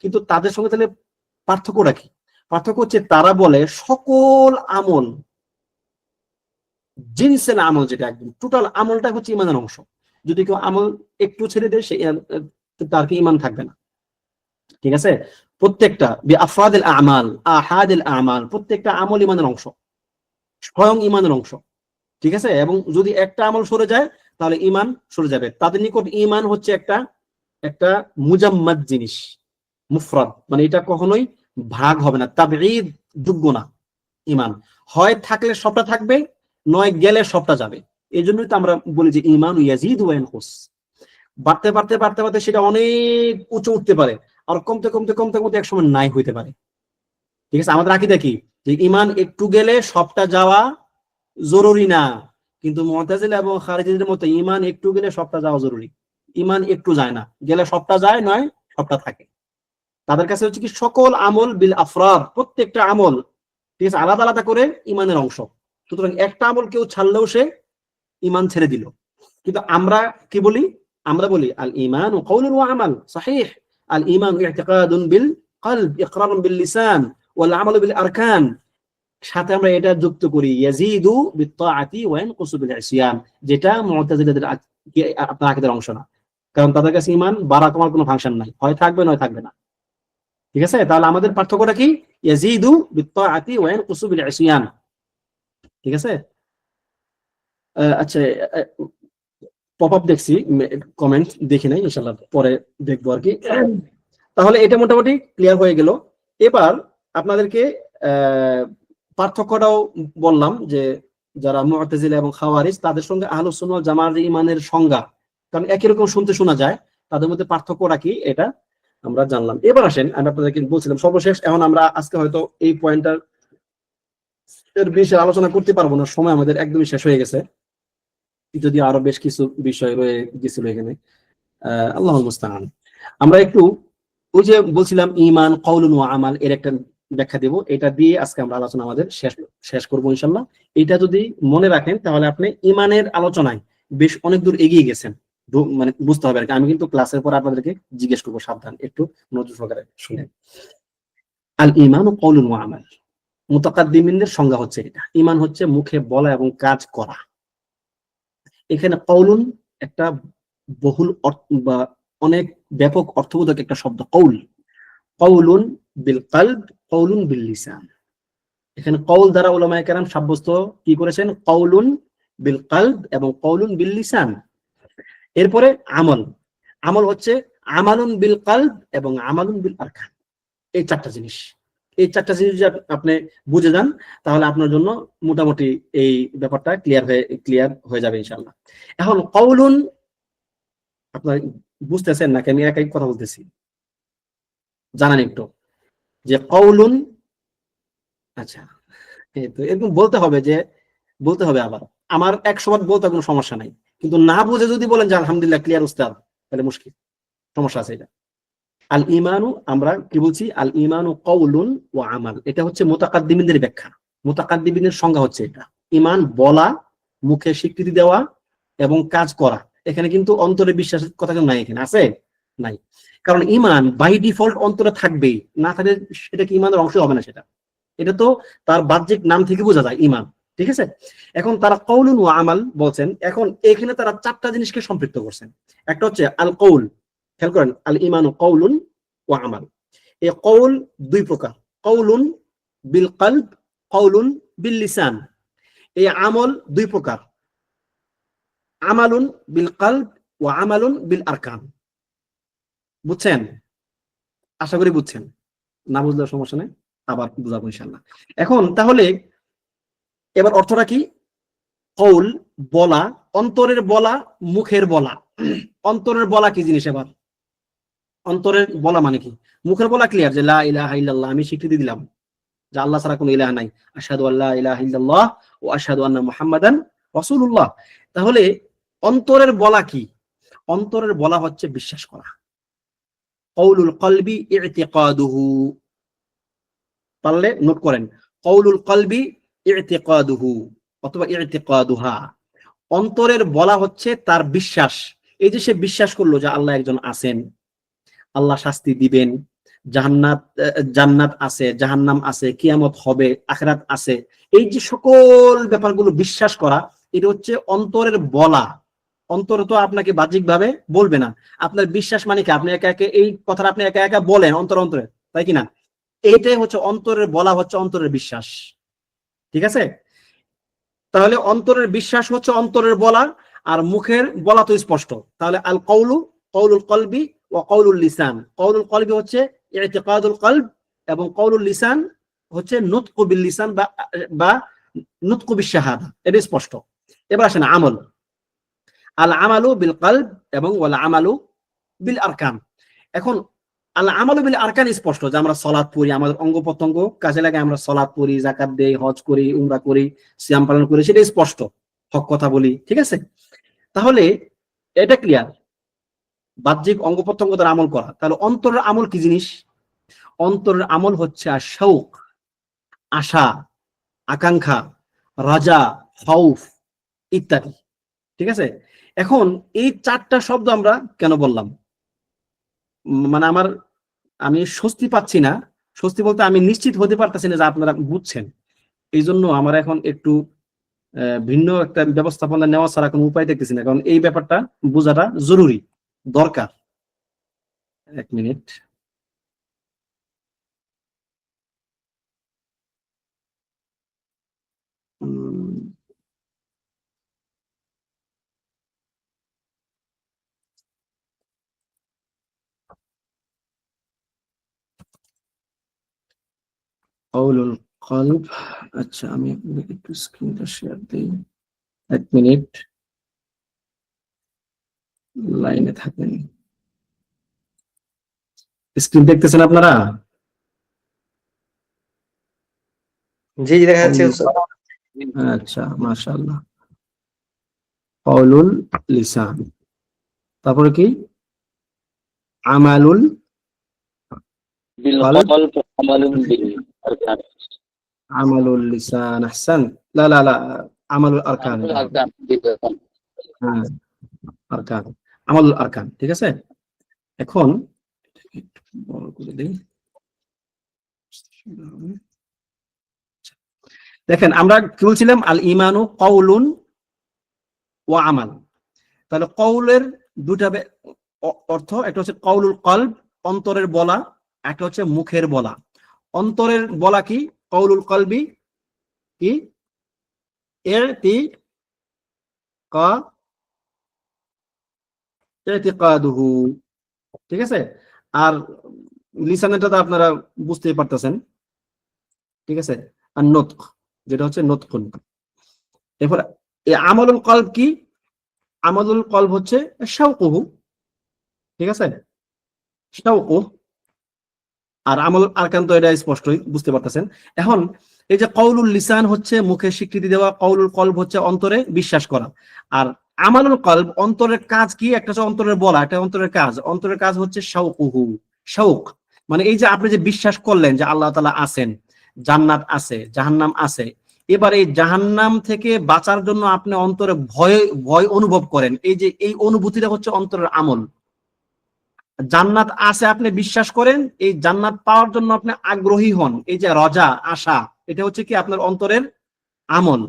কিন্তু তাদের সঙ্গে তাহলে পার্থক্যটা কি? পার্থক্য হচ্ছে তারা বলে সকল আমল, জিনসের আমল, যেটা একদম টোটাল আমলটা হচ্ছে ইমানের অংশ। যদি কেউ আমল একটু ছেড়ে দেয়, সে তার কি ইমান থাকবে না। ঠিক আছে? প্রত্যেকটা বিআফরাদিল আমাল, আহাদিল আমাল, প্রত্যেকটা আমল ইমানের অংশ, স্বয়ং ইমানের অংশ। ঠিক আছে? এবং যদি একটা আমল সরে যায় তাহলে ইমান সরে যাবে। তাদের নিকট ইমান হচ্ছে একটা মুজাম্মাদ জিনিস, মুফরাদ, মানে এটা কখনোই ভাগ হবে না, তাবঈদ যোগ্য না। ইমান হয় থাকলে সবটা থাকবে, নয় গেলে সবটা যাবে। এই জন্যই তো আমরা বলি যে ইমান ইয়াজিদ ওয়া ইয়ানকুস, বাড়তে বাড়তে বাড়তে বাড়তে সেটা অনেক উঁচু উঠতে পারে, আর কমতে কমতে কমতে কমতে একসময় নাই হইতে পারে। ঠিক আছে? আমাদের আকীদা কি? যে ইমান একটু গেলে সবটা যাওয়া জরুরি না। কিন্তু মুতাজিলা এবং খারিজিদের মতে ইমান একটু গেলে সবটা যাওয়া জরুরি। ইমান একটু যায় না, গেলে সবটা যায়, নয় সবটা থাকে। তাদের কাছে হচ্ছে কি সকল আমল বিল আফরাদ, প্রত্যেকটা আমল, ঠিক আছে, আলাদা আলাদা করে ইমানের অংশ। সুতরাং একটা আমল কেউ ছাড়লেও সে ইমান ছেড়ে দিল। কিন্তু আমরা কি বলি? আমরা বলি আল ঈমানু কাউলুন ওয়া আমাল সহিহ, আল ঈমানু ইতিকাদুন বিল কলব, ইকরারুন বিল লিসান, ওয়াল আমালু বিল আরকান। সাথে আমরা এটা যুক্ত করি ইয়াজিদু বিত্তাআতি ওয়া ইয়ানকুসু বিল ইসয়ান, যেটা মুতাজিলাদের আপনার আকীদার অংশ না। কারণ তাদের কাছে ঈমান বাড়া কমার কোনো ফাংশন নাই, হয় থাকবে নয় থাকবে না। ঠিক আছে? তাহলে আমাদের পার্থক্যটা কি? ইয়াজিদু বিত্তাআতি ওয়া ইয়ানকুসু বিল ইসয়ান। ঠিক আছে? আচ্ছা, পপ আপ দেখছি, কমেন্ট দেখি নাই, ইনশাআল্লাহ পরে দেখবো আর কি। তাহলে এটা মোটামুটি ক্লিয়ার হয়ে গেল। এবার আপনাদেরকে পার্থক্যটাও বললাম যে যারা মুতাজিলা এবং খাওয়ারিজ, তাদের সঙ্গে আহলুস সুন্নাহ ওয়াল জামাআর ঈমানের সংজ্ঞা, কারণ একই রকম শুনতে শোনা যায়, তাদের মধ্যে পার্থক্যটা কি এটা আমরা জানলাম। এবার আসেন, আমি আপনাদেরকে বলছিলাম সর্বশেষ, এখন আমরা আজকে হয়তো এই পয়েন্টটার এর বিষয়ে আলোচনা করতে পারবো না, সময় আমাদের একদমই শেষ হয়ে গেছে, যদি আরো বেশ কিছু বিষয় রয়ে গেছিল এখানে। আল্লাহুল মুস্তাআন। আমরা একটু ওই যে বলছিলাম ঈমান কাউলুন ওয়া আমাল, এর একটা ব্যাখ্যা দেব, এটা দিয়ে আজকে আমরা আলোচনা আমাদের শেষ করব ইনশাআল্লাহ। এটা যদি মনে রাখেন তাহলে আপনি ঈমানের আলোচনায় বেশ অনেক দূর এগিয়ে গেছেন, মানে বুঝতে হবে আর কি। আমি কিন্তু ক্লাসের পর আপনাদেরকে জিজ্ঞেস করবো, সাবধান, একটু নজর সহকারে শুনেন। আল ঈমানু কাউলুন ওয়া আমাল, মুতাকাদ্দিমিনদের সংজ্ঞা হচ্ছে এটা। ঈমান হচ্ছে মুখে বলা এবং কাজ করা। এখানে কাউলুন একটা বহুল বা অনেক ব্যাপক অর্থবোধক একটা শব্দ, কাউল। কাউলুন বিল কলব, কাউলুন বিল লিসান। এখানে কাউল দ্বারা উলামায়ে কেরাম সাব্যস্ত কি করেছেন? কাউলুন বিল কলব এবং কাউলুন বিল লিসান। এরপরে আমল, আমল হচ্ছে আমালুন বিল কলব এবং আমালুন বিল আরকান। এই চারটা জিনিস, এই চারটা জিনিস যদি আপনি বুঝে যান তাহলে আপনার জন্য মোটামুটি এই ব্যাপারটা ক্লিয়ার হয়ে যাবে ইনশাআল্লাহ। এখন কাউলুন আপনার বুঝতেছেন নাকি আমি একাই কথা বলতেছি? জানান একটু যে কাউলুন, আচ্ছা তো এরকম বলতে হবে, যে বলতে হবে আবার। আমার 100 বার বলতে কোনো সমস্যা নাই, কিন্তু না বুঝে যদি বলেন যে আলহামদুলিল্লাহ ক্লিয়ার উস্তাদ, তাহলে মুশকিল, সমস্যা আছে এটা। আল ঈমানু, আমরা কি বলছি? আল ঈমানু কাউলুন ওয়া আমাল, এটা হচ্ছে মুতাকাদ্দিমিনদের ব্যাখ্যা, মুতাকাদ্দিমিনের সংজ্ঞা হচ্ছে এটা। ঈমান বলা, মুখে স্বীকৃতি দেওয়া এবং কাজ করা। এখানে কিন্তু অন্তরে বিশ্বাসের কথা কেউ নাই, এখানে আছে নাই। কারণ ঈমান বাই ডিফল্ট অন্তরে থাকবেই, না থাকলে সেটা কি ঈমানের অংশ হবে না? সেটা, এটা তো তার বাহ্যিক নাম থেকে বোঝা যায় ঈমান। ঠিক আছে? এখন তারা কাউলুন ওয়া আমাল বলছেন, এখন এখানে তারা চারটা জিনিসকে সম্পৃক্ত করছেন। একটা হচ্ছে আল কাউল, খেয়াল করেন, আল ঈমানু কাউলুন ওয়া আমাল। এই কাউল দুই প্রকার, কাউলুন বিল কলব, কাউলুন বিল লিসান। এই আমল দুই প্রকার, আমালুন বিল কলব ওয়া আমালুন বিল আরকান। বুঝছেন? আশা করি বুঝছেন। না বুঝলে সমস্যা নেই, আবার বুঝাবো ইনশাআল্লাহ। এখন তাহলে এবার অর্থটা কি? কৌল বলা, অন্তরের বলা, মুখের বলা। অন্তরের বলা কি জিনিস? এবার অন্তরের বলা মানে কি? মুখের বলা ক্লিয়ার যে লা ইলাহা ইল্লাল্লাহ, আমি স্বীকৃতি দিলাম যে আল্লাহ ছাড়া কোনো ইলাহা নাই, আশহাদু আল্লা ইলাহা ইল্লাল্লাহ ওয়া আশহাদু আন্না মুহাম্মাদান রাসূলুল্লাহ। তাহলে অন্তরের বলা কি? অন্তরের বলা হচ্ছে বিশ্বাস করা। কৌলুল কলবি ইতিকাদুহু, পারলে নোট করেন, কৌলুল কলবি ইতিকাদুহু অথবা ইতিকাদুহা। অন্তরের বলা হচ্ছে তার বিশ্বাস। এই যে সে বিশ্বাস করলো যে আল্লাহ একজন আছেন, আল্লাহ শাস্তি দিবেন, জান্নাত জান্নাত আছে, জাহান্নাম আছে, কিয়ামত হবে, আখিরাত আছে, এই যে সকল ব্যাপারগুলো বিশ্বাস করা, এটা হচ্ছে অন্তরের বলা। অন্তর তো আপনাকে বাহ্যিকভাবে বলবে না। আপনার বিশ্বাস মানে কি? আপনি একা একা এই কথাটা আপনি একা একা বলেন অন্তর অন্তরে, তাই কিনা? এইটাই হচ্ছে অন্তরের বলা, হচ্ছে অন্তরের বিশ্বাস। ঠিক আছে? তাহলে অন্তরের বিশ্বাস হচ্ছে অন্তরের বলা, আর মুখের বলা তো স্পষ্ট। তাহলে আল কওলু, কওলুল কলবি ওয়া কওলুল লিসান। কওলুল কলবি হচ্ছে ইতিকাদুল কলব, এবং কওলুল লিসান হচ্ছে নুতকু বিল লিসান বা নুতকু বিশ শাহাদা। এটা স্পষ্ট। এবার আসেন আমল। আল আমালু বিল কলব এবং ওয়াল আমালু বিল আরকান। এখন আল আমালু বিল আরকান স্পষ্ট যে আমরা সালাত পড়ি, আমাদের অঙ্গ প্রত্যঙ্গ কাজে লাগে, আমরা সালাত পড়ি, যাকাত দেই, হজ করি, উমরা করি, সিয়াম পালন করি, সেটা স্পষ্ট। হক কথা বলি, ঠিক আছে? তাহলে এটা ক্লিয়ার, বাহ্যিক অঙ্গ প্রত্যঙ্গ দ্বারা আমল করা। তাহলে অন্তরের আমল কি জিনিস? অন্তরের আমল হচ্ছে আশাউক, আশা, আকাঙ্ক্ষা, রাজা, খাউফ ইত্যাদি। ঠিক আছে? এখন এই চারটা শব্দ আমরা কেন বললাম? মানে আমি স্বস্তি পাচ্ছি না। স্বস্তি বলতে আমি নিশ্চিত হতে পারতেছি না যে আপনারা বুঝছেন। এই জন্য আমার এখন একটু ভিন্ন একটা ব্যবস্থাপনা নেওয়া ছাড়া কোনো উপায় দেখতেছি না, কারণ এই ব্যাপারটা বোঝাটা জরুরি, দরকার। এক মিনিট। কওলুল কলব। আচ্ছা, আমি আপনাকে একটু স্ক্রিনটা শেয়ার দিই। এক মিনিট লাইনে থাকেন। স্ক্রিন দেখতেছেন আপনারা? জি দেখা যাচ্ছে উস্তাদ। আচ্ছা, মাশাআল্লাহ। কওলুল লিসান, তারপরে কি? আমালুল কলব, بالقلب عمل بالأركان. আমালুল লিসান। আহসান। লা লা লা, আমালুল আরকান। الأركان بالأركان. হ্যাঁ, আরকান, আমালুল আরকান। ঠিক আছে? এখন একটু বড় করে দেই। দেখেন, আমরা কি বলছিলাম? আল ইমানু কওলুন ওয়া আমাল। তাহলে কওলের দুটা অর্থ, একটা হচ্ছে কওলুল কলব, অন্তরের বলা, একটা হচ্ছে মুখের বলা। অন্তরের বলা কি? কওলুল কলবি কি? ইতিকাদুহু। ঠিক আছে? আর লিসানেরটা তো আপনারা বুঝতেই পারতেছেন। ঠিক আছে? আর নতক, যেটা হচ্ছে নতকুন। এরপর এই আমলুল কলব কি? আমলুল কলব হচ্ছে শাওকুহু। ঠিক আছে? শাওকুহু। আর আমল আরকান তো এটা স্পষ্টই বুঝতে পারতেছেন। এখন এই যে কওলুল লিসান হচ্ছে মুখে স্বীকৃতি দেওয়া, কওলুল কলব হচ্ছে অন্তরে বিশ্বাস করা। আর আমালুল কলব অন্তরের কাজ কি? একটা হচ্ছে অন্তরের বলা, একটা অন্তরের কাজ। অন্তরের কাজ হচ্ছে শাওকুহু, শাওক। মানে এই যে আপনি যে বিশ্বাস করলেন যে আল্লাহ তাআলা আছেন, জান্নাত আছে, জাহান্নাম আছে, এবার এই জাহান্নাম থেকে বাঁচার জন্য আপনি অন্তরে ভয় ভয় অনুভব করেন, এই যে এই অনুভূতিটা হচ্ছে অন্তরের আমল। জান্নাত আছে আপনি বিশ্বাস করেন, এই জান্নাত পাওয়ার জন্য আপনি আগ্রহী হন, এই যে রজা, আশা, এটা হচ্ছে কি আপনার অন্তরের আমল।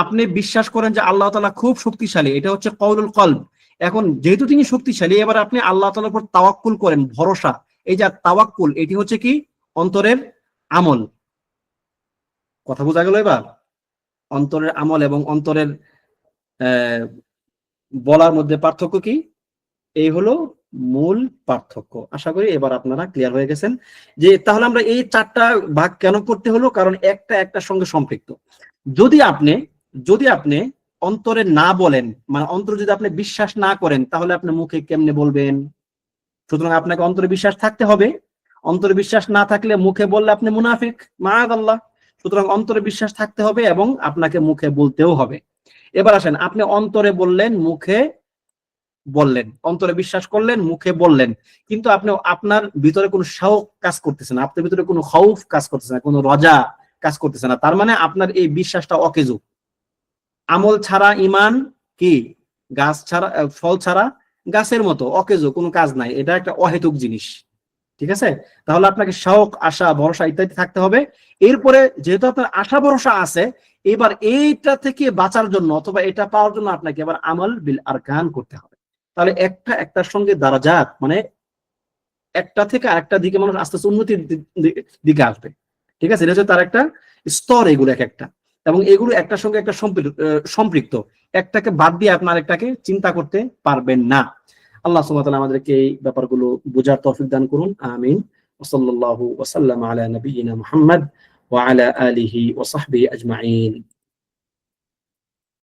আপনি বিশ্বাস করেন যে আল্লাহ তাআলা খুব শক্তিশালী, এটা হচ্ছে কওলুল কলব। এখন যেহেতু তিনি শক্তিশালী, এবার আপনি আল্লাহ তাআলার উপর তাওয়াক্কুল করেন, ভরসা। এই যে তাওয়াক্কুল, এটি হচ্ছে কি? অন্তরের আমল। কথা বোঝা গেল এবার? অন্তরের আমল এবং অন্তরের বলার মধ্যে পার্থক্য কি? এই হলো মূল পার্থক্য। আশা করি এবার আপনারা ক্লিয়ার হয়ে গেছেন যে তাহলে আমরা এই 4টা ভাগ কেন করতে হলো, কারণ একটা একটার সঙ্গে সম্পৃক্ত। যদি আপনি অন্তরে না বলেন, মানে অন্তরে যদি আপনি বিশ্বাস না করেন, তাহলে আপনি মুখে কেমনে বলবেন? সুতরাং আপনাকে অন্তরে বিশ্বাস থাকতে হবে। অন্তরে বিশ্বাস না থাকলে মুখে বললে আপনি মুনাফিক, মাআযাল্লাহ। সুতরাং অন্তরে বিশ্বাস থাকতে হবে এবং আপনাকে মুখে বলতেও হবে। এবার আসেন, আপনি অন্তরে বললেন, মুখে বললেন, অন্তরে বিশ্বাস করলেন, মুখে বললেন, কিন্তু আপনি আপনার ভিতরে কোনো শৌক কাজ করতেছে না, আপনার ভিতরে কোনো খাউফ কাজ করতেছে না, কোনো রজা কাজ করতেছে না। তার মানে আপনার এই বিশ্বাসটা অকেজু। আমল ছাড়া ঈমান কি? গাছ ছাড়া, ফল ছাড়া গাছের মতো অকেজু, কোনো কাজ নাই। এটা একটা অহেতুক জিনিস। ঠিক আছে? তাহলে আপনাকে শৌক, আশা, ভরসা ইত্যাদি থাকতে হবে। এরপরে যেহেতু আপনার আশা ভরসা আছে, এবার এইটা থেকে বাঁচার জন্য অথবা এটা পাওয়ার জন্য আপনাকে এবার আমল বিল আরকান করতে হবে। তাহলে একটা একটার সঙ্গে দারাজাত, মানে একটা থেকে আরেকটা দিকে মানুষ আস্তে আস্তে উন্নতির দিকে আসবে। ঠিক আছে? এটা হচ্ছে তার একটা স্তর, এগুলো এক একটা, এবং এগুলো একটার সঙ্গে একটা সম্পৃক্ত। একটাকে বাদ দিয়ে আপনি আরেকটাকে চিন্তা করতে পারবেন না। আল্লাহ সুবহানাহু ওয়া তাআলা আমাদেরকে এই ব্যাপারগুলো বোঝার তৌফিক দান করুন। আমিন। ওয়া সাল্লাল্লাহু ওয়া সাল্লামা আলা নাবিয়িনা মুহাম্মদ ওয়া আলা আলিহি ওয়া সাহবিহি আজমাইন।